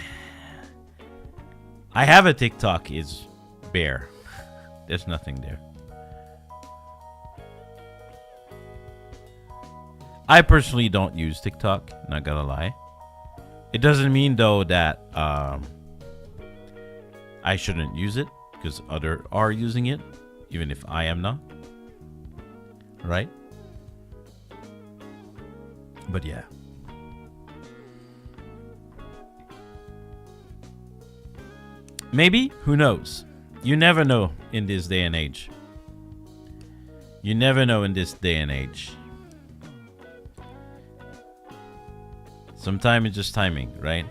have a TikTok, is bare. There's nothing there. I personally don't use TikTok, not gonna lie. It doesn't mean though that I shouldn't use it, because others are using it, even if I am not. Right? But yeah. Maybe, who knows? You never know in this day and age. You never know in this day and age. Sometimes it's just timing, right?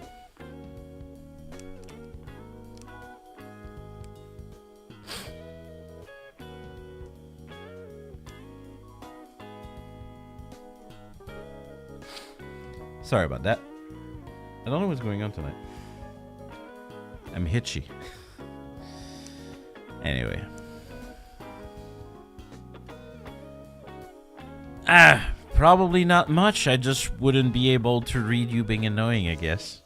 Sorry about that. I don't know what's going on tonight. I'm hitchy. Anyway. Probably not much. I just wouldn't be able to read you being annoying, I guess.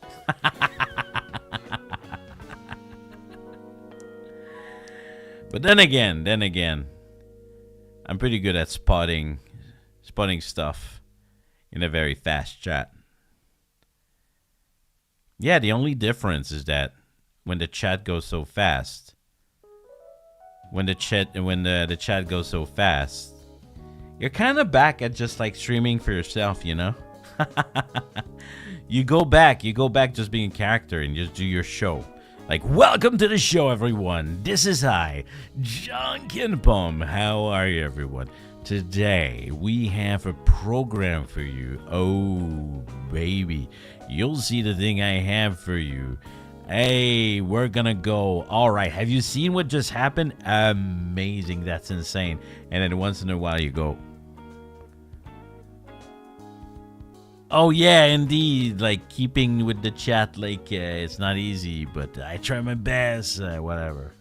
But then again, I'm pretty good at spotting stuff in a very fast chat. Yeah, the only difference is that when the chat goes so fast, the chat goes so fast, you're kind of back at just like streaming for yourself, you know? You go back just being a character and just do your show. Like, welcome to the show, everyone. This is I, Janken Pomme. How are you, everyone? Today, we have a program for you. Oh, baby. You'll see the thing I have for you. Hey, we're gonna go. All right. Have you seen what just happened? Amazing. That's insane. And then once in a while you go, oh yeah, indeed. Like keeping with the chat, like it's not easy, but I try my best. Whatever.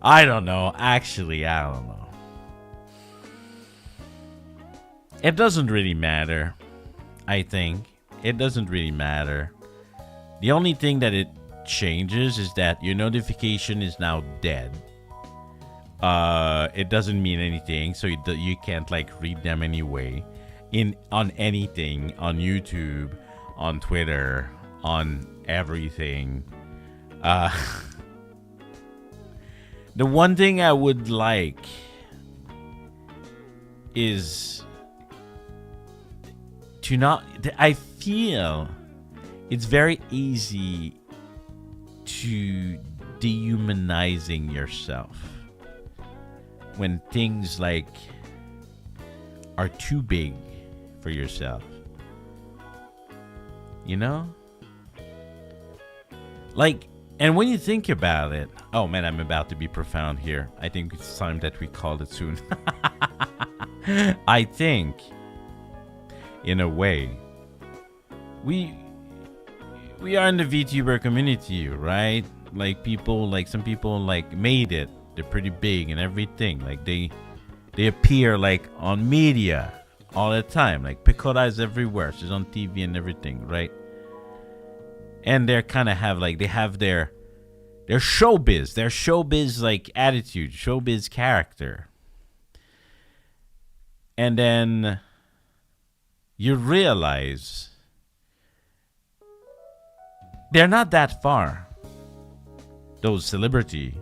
I don't know. Actually, I don't know. It doesn't really matter. I think it doesn't really matter. The only thing that it changes is that your notification is now dead. It doesn't mean anything, so you can't like read them anyway. On anything, on YouTube, on Twitter, on everything. The one thing I would like is to not. I feel it's very easy to dehumanizing yourself when things like are too big for yourself. You know? Like, and when you think about it, oh man, I'm about to be profound here. I think it's time that we call it soon. I think, in a way, we are in the VTuber community, right? Like some people like made it. They're pretty big and everything. Like they appear like on media all the time. Like Picota is everywhere. She's on TV and everything, right? And they're kind of they have their showbiz like attitude, showbiz character. And then you realize they're not that far, those celebrity,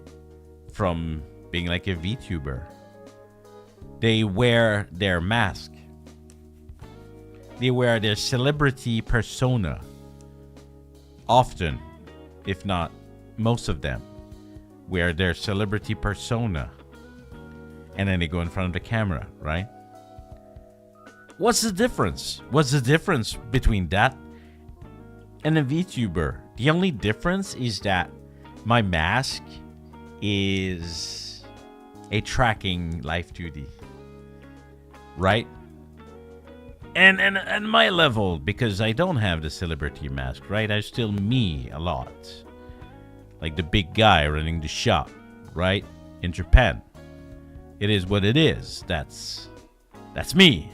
from being like a VTuber. They wear their mask. They wear their celebrity persona. Often, if not most of them, wear their celebrity persona. And then they go in front of the camera, right? What's the difference? What's the difference between that and a VTuber? The only difference is that my mask is a tracking L2D, right? And my level, because I don't have the celebrity mask, right? I'm still me a lot. Like the big guy running the shop, right? In Japan. It is what it is. That's me.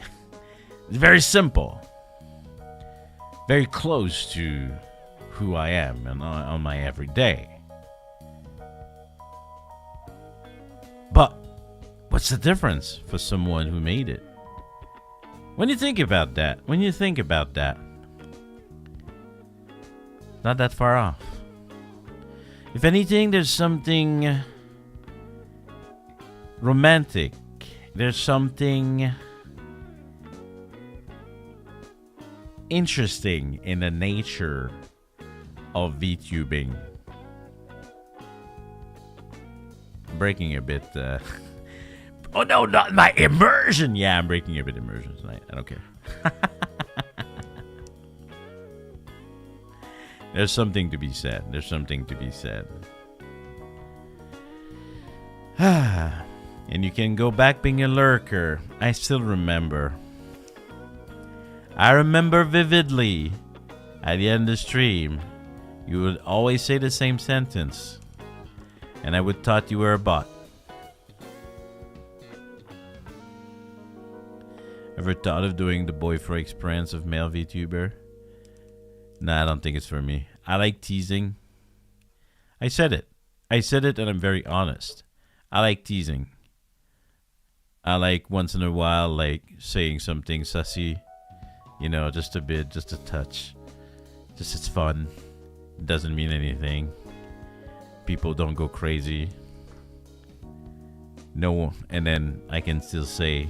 It's very simple. Very close to who I am on my everyday. But what's the difference for someone who made it? When you think about that, not that far off. If anything, there's something romantic. There's something interesting in the nature of VTubing. Breaking a bit. Oh no, not my immersion. Yeah, I'm breaking a bit immersion tonight. I don't care. There's something to be said. And you can go back being a lurker. I still remember. I remember vividly. At the end of the stream, you would always say the same sentence. And I would thought you were a bot. Ever thought of doing the boy for experience of male VTuber? Nah, I don't think it's for me. I like teasing. I said it and I'm very honest. I like teasing. I like once in a while like saying something sussy. You know, just a bit, just a touch. Just it's fun. It doesn't mean anything. People don't go crazy. No, and then I can still say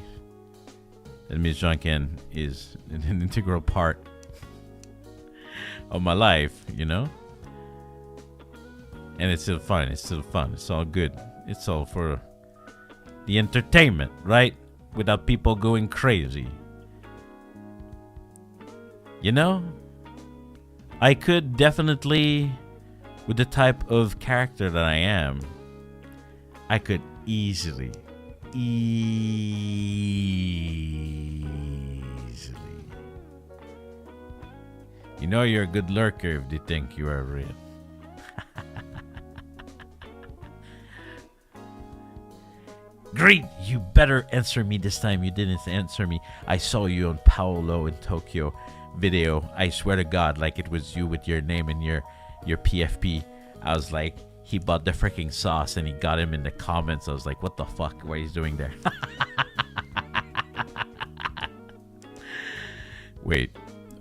that Miss Janken is an integral part of my life, you know? And it's still fun. It's all good. It's all for the entertainment, right? Without people going crazy. You know? I could definitely, with the type of character that I am, I could easily. You know you're a good lurker if they think you are real. Great! You better answer me this time. You didn't answer me. I saw you on Paolo in Tokyo video. I swear to God, like it was you with your name and your PFP. I was like, he bought the freaking sauce and he got him in the comments. I was like, what the fuck? What he's doing there? Wait,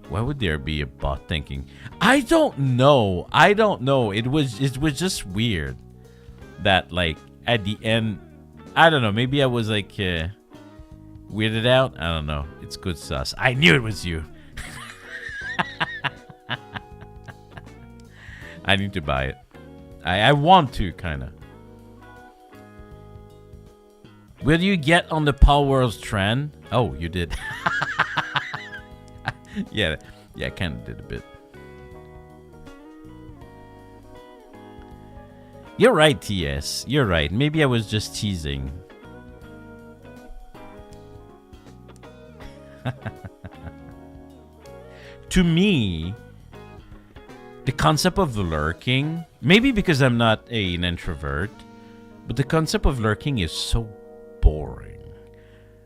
why would there be a bot thinking? I don't know. It was just weird that like at the end, I don't know. Maybe I was like weirded out. I don't know. It's good sauce. I knew it was you. I need to buy it. I want to, kind of. Will you get on the Pal World's trend? Oh, you did. yeah, I kind of did a bit. You're right, TS. You're right. Maybe I was just teasing. To me, the concept of lurking, maybe because I'm not an introvert, but the concept of lurking is so boring.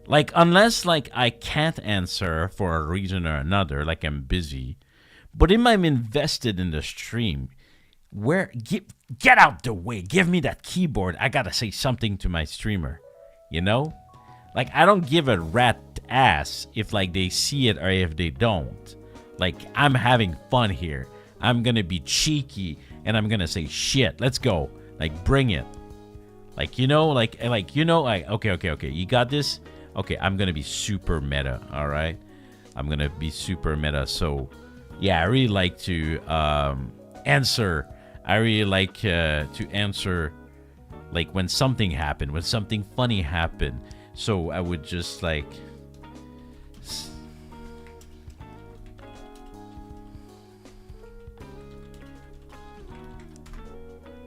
Like, unless like I can't answer for a reason or another, like I'm busy, but if I'm invested in the stream, get out the way, give me that keyboard. I gotta say something to my streamer, you know? Like, I don't give a rat ass if like they see it or if they don't. Like, I'm having fun here. I'm gonna be cheeky and I'm gonna say shit. Let's go. Like, bring it. Like, you know, like okay. You got this? Okay, I'm gonna be super meta, all right? I'm gonna be super meta. So, yeah, I really like to answer. I really like to answer, like, when something happened, when something funny happened. So I would just, like...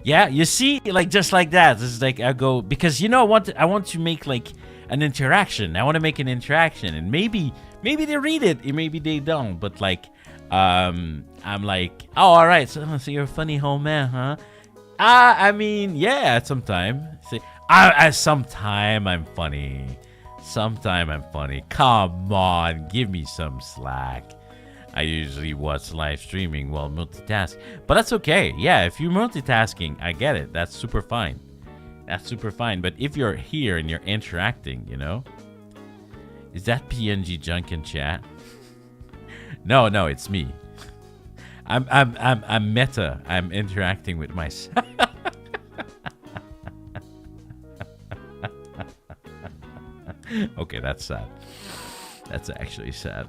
Yeah, you see, like, just like that. It's like I go, because, you know, I want to make like an interaction. I want to make an interaction, and maybe they read it, and maybe they don't. But like, I'm like, oh, all right. So you're a funny home man, huh? I mean, yeah, sometime. See, sometime I'm funny. Sometime I'm funny. Come on, give me some slack. I usually watch live streaming while multitasking. But that's okay. Yeah, if you're multitasking, I get it. That's super fine. That's super fine. But if you're here and you're interacting, you know? Is that PNG Janken chat? No, it's me. I'm meta. I'm interacting with myself. Okay, that's sad. That's actually sad.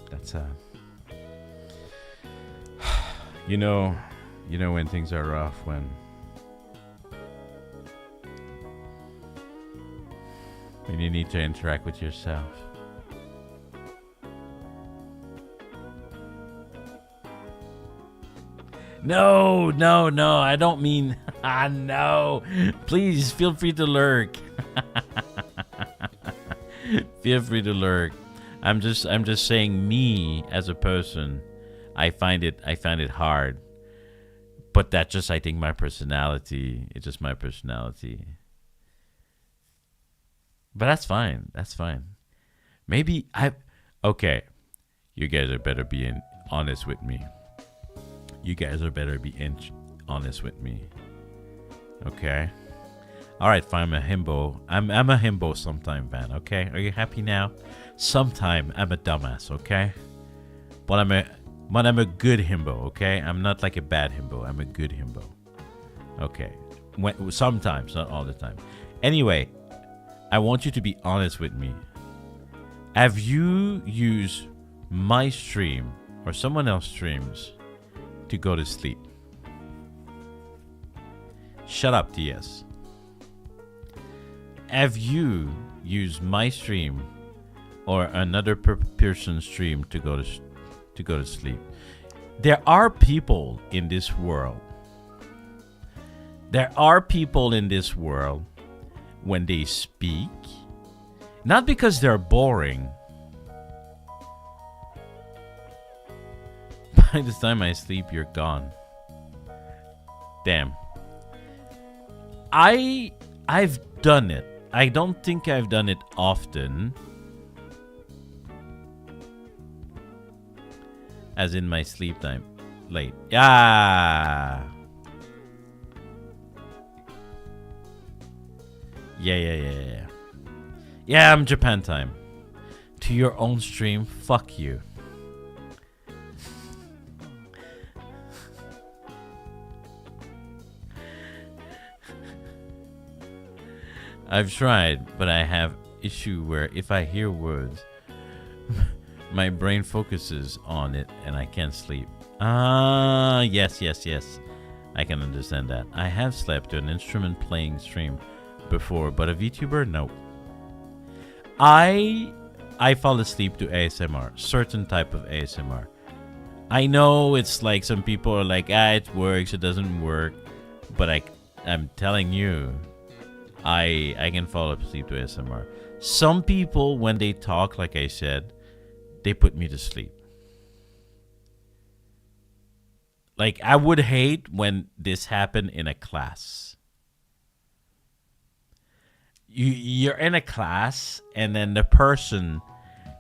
That's you know when things are rough, when you need to interact with yourself. No, I don't mean no. Please feel free to lurk. Feel free to lurk. I'm just saying, me as a person, I find it hard. But that's just, I think, my personality. It's just my personality. But that's fine. That's fine. Maybe okay. You guys are better being honest with me. You guys are better being honest with me. Okay. All right, fine. I'm a himbo. I'm a himbo sometime, Van. Okay. Are you happy now? Sometime I'm a dumbass. Okay. But I'm a good himbo. Okay. I'm not like a bad himbo. I'm a good himbo. Okay. Sometimes, not all the time. Anyway, I want you to be honest with me. Have you used my stream or someone else's streams to go to sleep? Shut up, TS. Have you used my stream or another person stream to go to sleep. There are people in this world. There are people in this world when they speak, not because they're boring. By the time I sleep, you're gone. Damn. I've done it. I don't think I've done it often. As in my sleep time. Late. Yeah. Yeah. Yeah, I'm Japan time. To your own stream, fuck you. I've tried, but I have issue where if I hear words, my brain focuses on it and I can't sleep. Yes. I can understand that. I have slept to an instrument playing stream before, but a VTuber, no. I fall asleep to ASMR, certain type of ASMR. I know it's like some people are like, it works, it doesn't work, but I'm telling you, I can fall asleep to ASMR. Some people, when they talk, like I said, they put me to sleep. Like, I would hate when this happened in a class. You're in a class, and then the person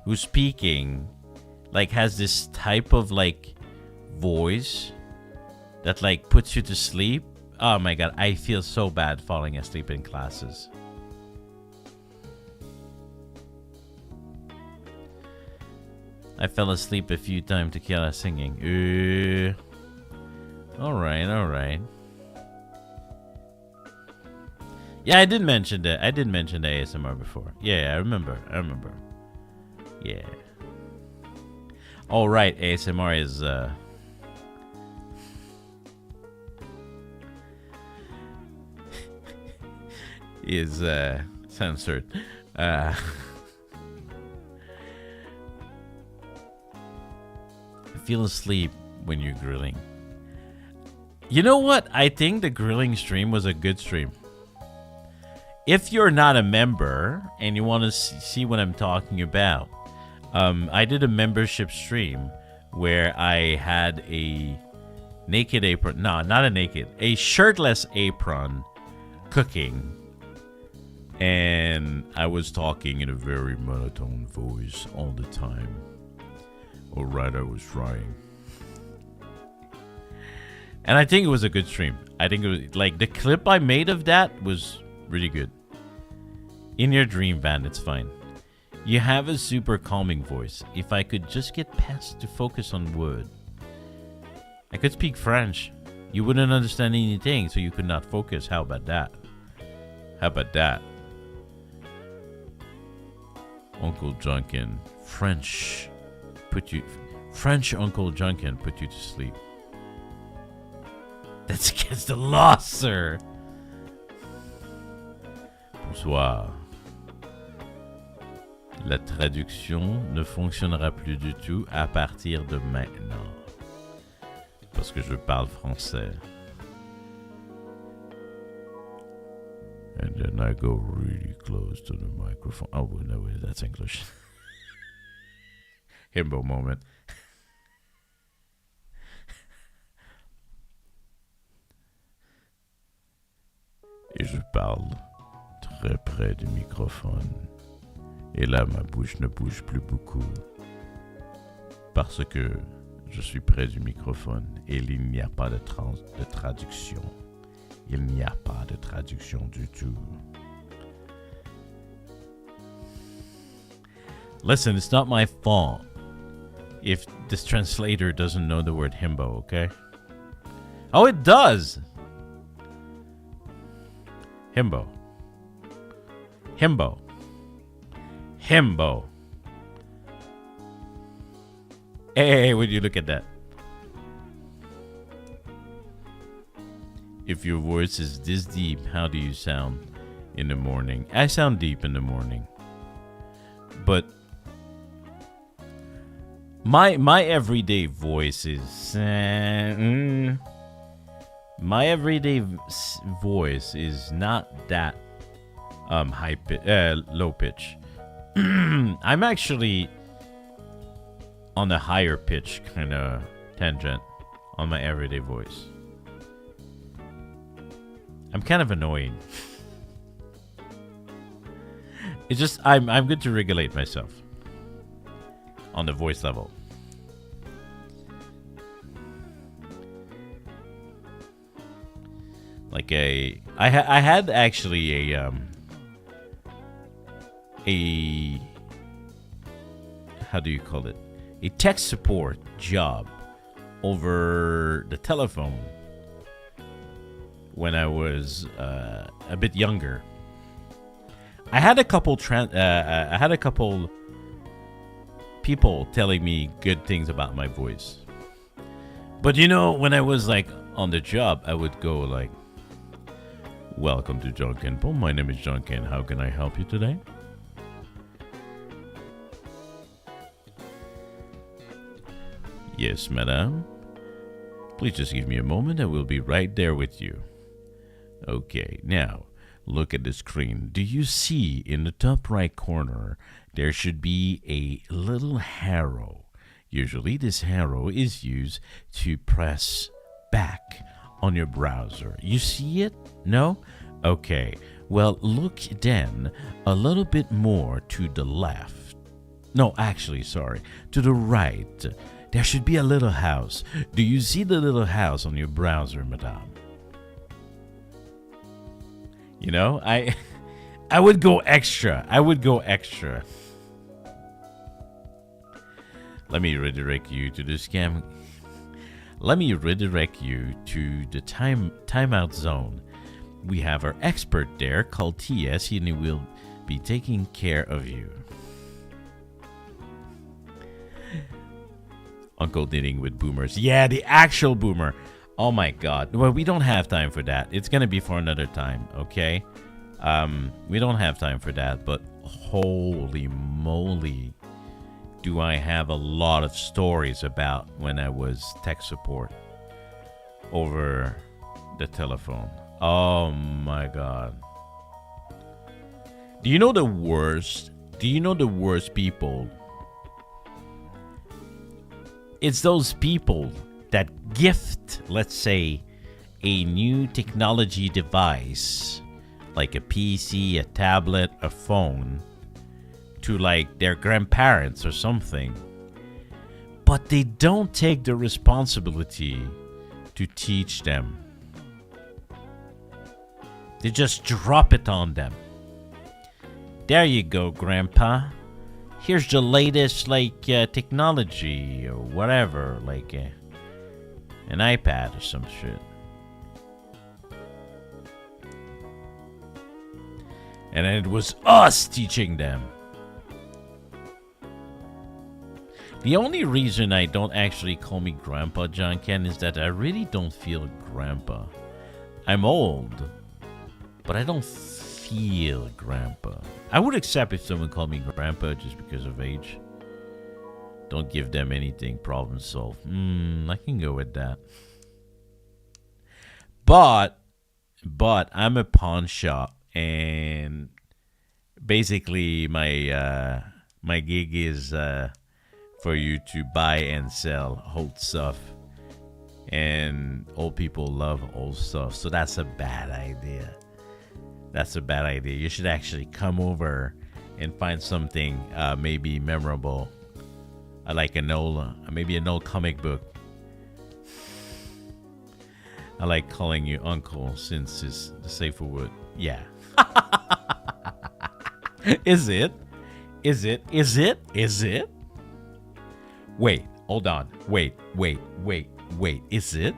who's speaking, like, has this type of, like, voice that, like, puts you to sleep. Oh my god, I feel so bad falling asleep in classes. I fell asleep a few times to Kiara singing. Alright. Yeah, I did mention that. I did mention the ASMR before. Yeah, I remember. Yeah. Alright, ASMR is censored. Feel asleep when you're grilling. You know what? I think the grilling stream was a good stream. If you're not a member and you want to see what I'm talking about, I did a membership stream where I had a naked apron. No, not a naked. A shirtless apron cooking. And I was talking in a very monotone voice all the time. Alright, I was trying. And I think it was a good stream. I think it was, like, the clip I made of that was really good. In your dream van, it's fine. You have a super calming voice. If I could just get past to focus on word. I could speak French. You wouldn't understand anything, so you could not focus. How about that? Uncle Janken. French Uncle Janken put you to sleep. That's against the law, sir. Bonsoir. La traduction ne fonctionnera plus du tout à partir de maintenant. Parce que je parle français. And then I go really close to the microphone. Oh, no, wait, that's English. Himbo moment. Et je parle très près du microphone. Et là, ma bouche ne bouge plus beaucoup. Parce que je suis près du microphone et il n'y a pas de traduction. Il n'y a pas de traduction du tout. Listen, it's not my fault if this translator doesn't know the word himbo, okay? Oh, it does! Himbo. Hey, would you look at that? If your voice is this deep, how do you sound in the morning? I sound deep in the morning. But my everyday voice is my everyday voice is not that low pitch. I'm actually on a higher pitch kind of tangent on my everyday voice. I'm kind of annoying. It's just I'm good to regulate myself on the voice level. Like I had actually a how do you call it? A tech support job over the telephone when I was a bit younger. I had a couple people telling me good things about my voice. But you know, when I was like on the job, I would go like, "Welcome to Janken. My name is Janken. How can I help you today?" "Yes, madam. Please just give me a moment. I will be right there with you." "Okay, now look at the screen. Do you see in the top right corner there should be a little arrow? Usually this arrow is used to press back on your browser. You see it? No? Okay. Well, look then a little bit more to the left. No, actually, sorry. To the right. There should be a little house. Do you see the little house on your browser, madame? You know, I would go extra. Let me redirect you to the scam. Let me redirect you to the timeout zone. We have our expert there called TS, and he will be taking care of you. Uncle knitting with boomers. Yeah, the actual boomer. Oh my god. Well, we don't have time for that. It's gonna be for another time, okay? We don't have time for that, but holy moly, do I have a lot of stories about when I was tech support over the telephone. Oh my god. Do you know the worst? Do you know the worst people? It's those people that gift, let's say, a new technology device, like a PC, a tablet, a phone, to like their grandparents or something, but they don't take the responsibility to teach them. They just drop it on them. There you go, Grandpa. Here's the latest, like, technology or whatever, like an iPad or some shit. And then it was us teaching them. The only reason I don't actually call me Grandpa Janken is that I really don't feel Grandpa. I'm old, but I don't feel Grandpa. I would accept if someone called me Grandpa just because of age. Don't give them anything, problem solved. I can go with that. But I'm a pawn shop, and basically my my gig is for you to buy and sell old stuff, and old people love old stuff, so that's a bad idea. That's a bad idea. You should actually come over and find something maybe memorable, like maybe an old comic book. I like calling you uncle since it's the safer word. Yeah. Is it? Is it? Is it? Is it? Wait, hold on. Wait. Is it?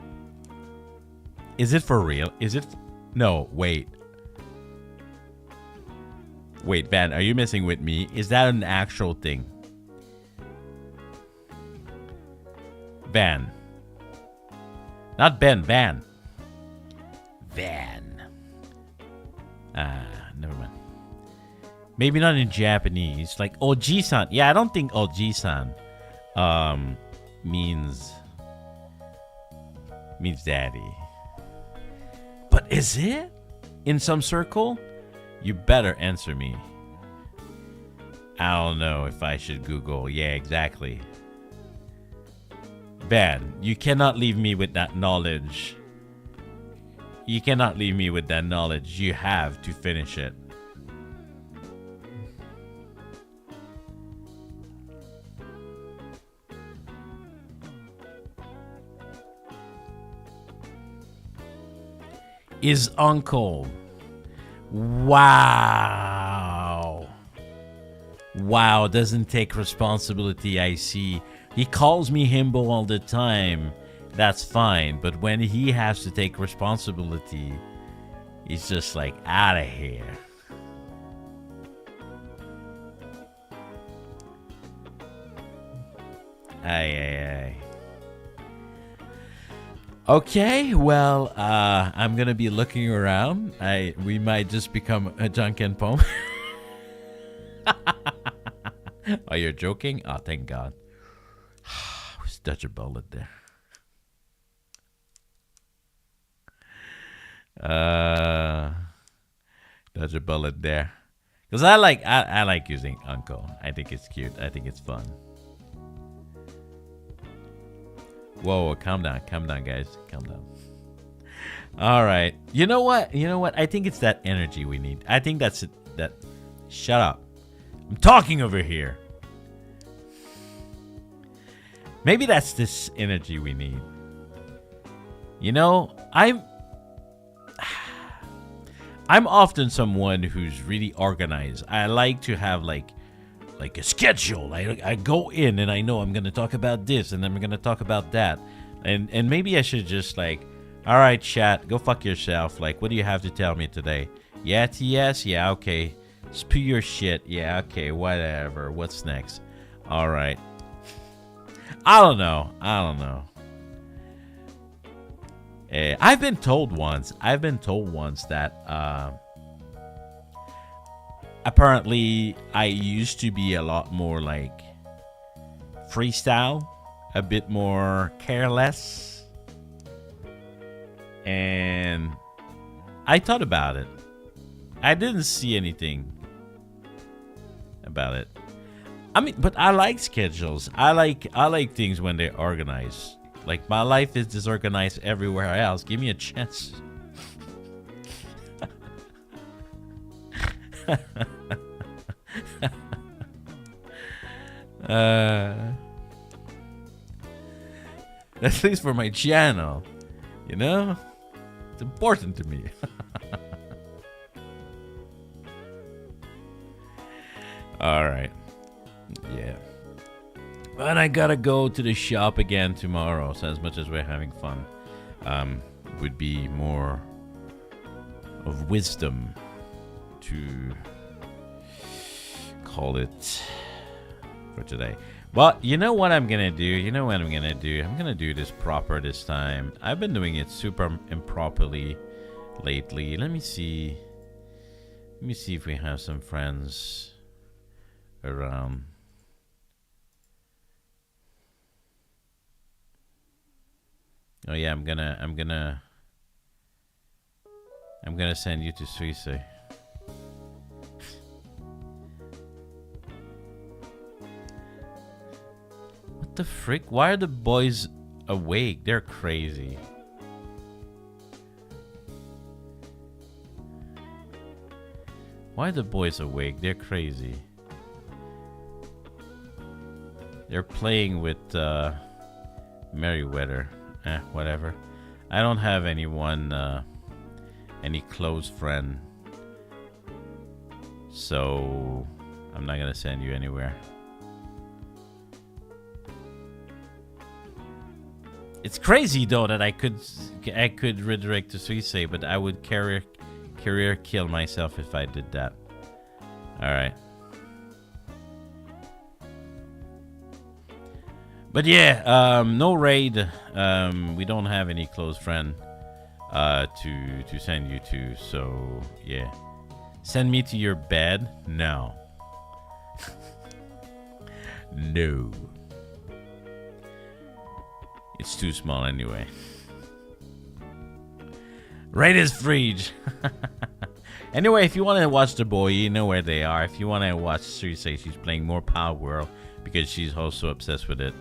Is it for real? Is it? No, wait. Wait, Van, are you messing with me? Is that an actual thing? Van. Not Ben, Van. Van. Never mind. Maybe not in Japanese. Like Oji-san. Yeah, I don't think Oji-san means daddy. But is it? In some circle? You better answer me. I don't know if I should Google. Yeah, exactly. Ben, you cannot leave me with that knowledge. You cannot leave me with that knowledge. You have to finish it. Is uncle. Wow. Wow, doesn't take responsibility, I see. He calls me himbo all the time. That's fine, but when he has to take responsibility, he's just like, out of here. Aye. Okay, well, I'm gonna be looking around. We might just become a Janken Pomme. Oh, you're joking? Oh, thank God. Let's dodge a bullet there. Dodge a bullet there. Because I like using uncle. I think it's cute. I think it's fun. Whoa, calm down, guys. Calm down. All right. You know what? I think it's that energy we need. I think that's it. Shut up. I'm talking over here. Maybe that's this energy we need. You know, I'm often someone who's really organized. I like to have like a schedule. I go in and I know I'm going to talk about this and then I'm going to talk about that. And maybe I should just like, all right, chat, go fuck yourself. Like, what do you have to tell me today? Yeah, TS? Yeah, okay. Spew your shit. Yeah, okay, whatever. What's next? All right. I don't know. I've been told once that apparently I used to be a lot more like freestyle, a bit more careless, and I thought about it. I didn't see anything about it. I mean, but I like schedules. I like things when they're organized. Like, my life is disorganized everywhere else. Give me a chance. At least for my channel, you know, it's important to me. All right, yeah, but I gotta go to the shop again tomorrow. So as much as we're having fun, would be more of wisdom to call it for today. But you know what I'm gonna do? I'm gonna do this proper this time. I've been doing it super improperly lately. Let me see if we have some friends around. Oh yeah, I'm gonna send you to Suisse. What the frick? Why are the boys awake? They're crazy. Why are the boys awake? They're crazy. They're playing with Merryweather. Whatever. I don't have anyone, any close friend. So I'm not gonna send you anywhere. It's crazy though that I could redirect to Suisse, but I would career kill myself if I did that. All right. But yeah, no raid. We don't have any close friend to send you to. So yeah, send me to your bed. No. No. It's too small anyway. Right as Frege. Anyway, if you want to watch the boy, you know where they are. If you want to watch Cersei, she's playing more Power World because she's also obsessed with it.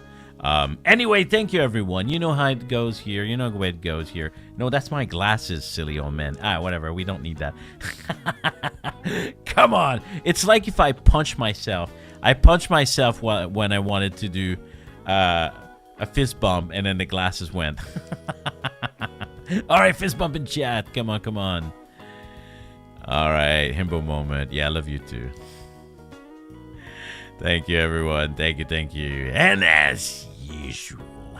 Anyway, thank you, everyone. You know how it goes here. You know where it goes here. No, that's my glasses, silly old man. Whatever. We don't need that. Come on. It's like if I punch myself. I punched myself when I wanted to do a fist bump, and then the glasses went. All right, fist bump in chat. Come on, come on. All right, himbo moment. Yeah, I love you too. Thank you, everyone. Thank you, thank you. And as usual,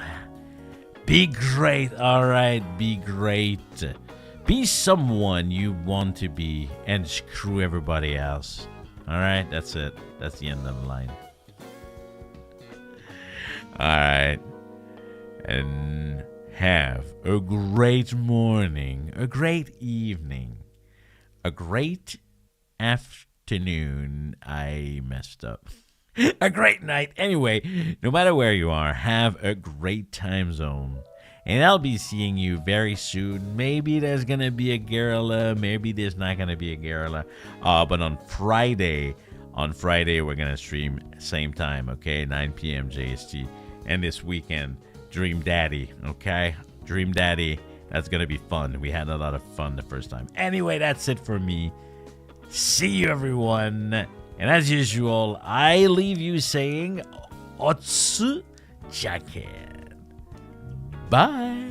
be great. All right, be great. Be someone you want to be and screw everybody else. All right, that's it. That's the end of the line. All right. And have a great morning, a great evening, a great afternoon. I messed up. A great night. Anyway, no matter where you are, have a great time zone. And I'll be seeing you very soon. Maybe there's going to be a guerrilla. Maybe there's not going to be a guerrilla. But on Friday, we're going to stream same time, okay? 9 p.m. JST. And this weekend, Dream Daddy, okay? Dream Daddy. That's going to be fun. We had a lot of fun the first time. Anyway, that's it for me. See you, everyone. And as usual, I leave you saying, Otsu Janken. Bye.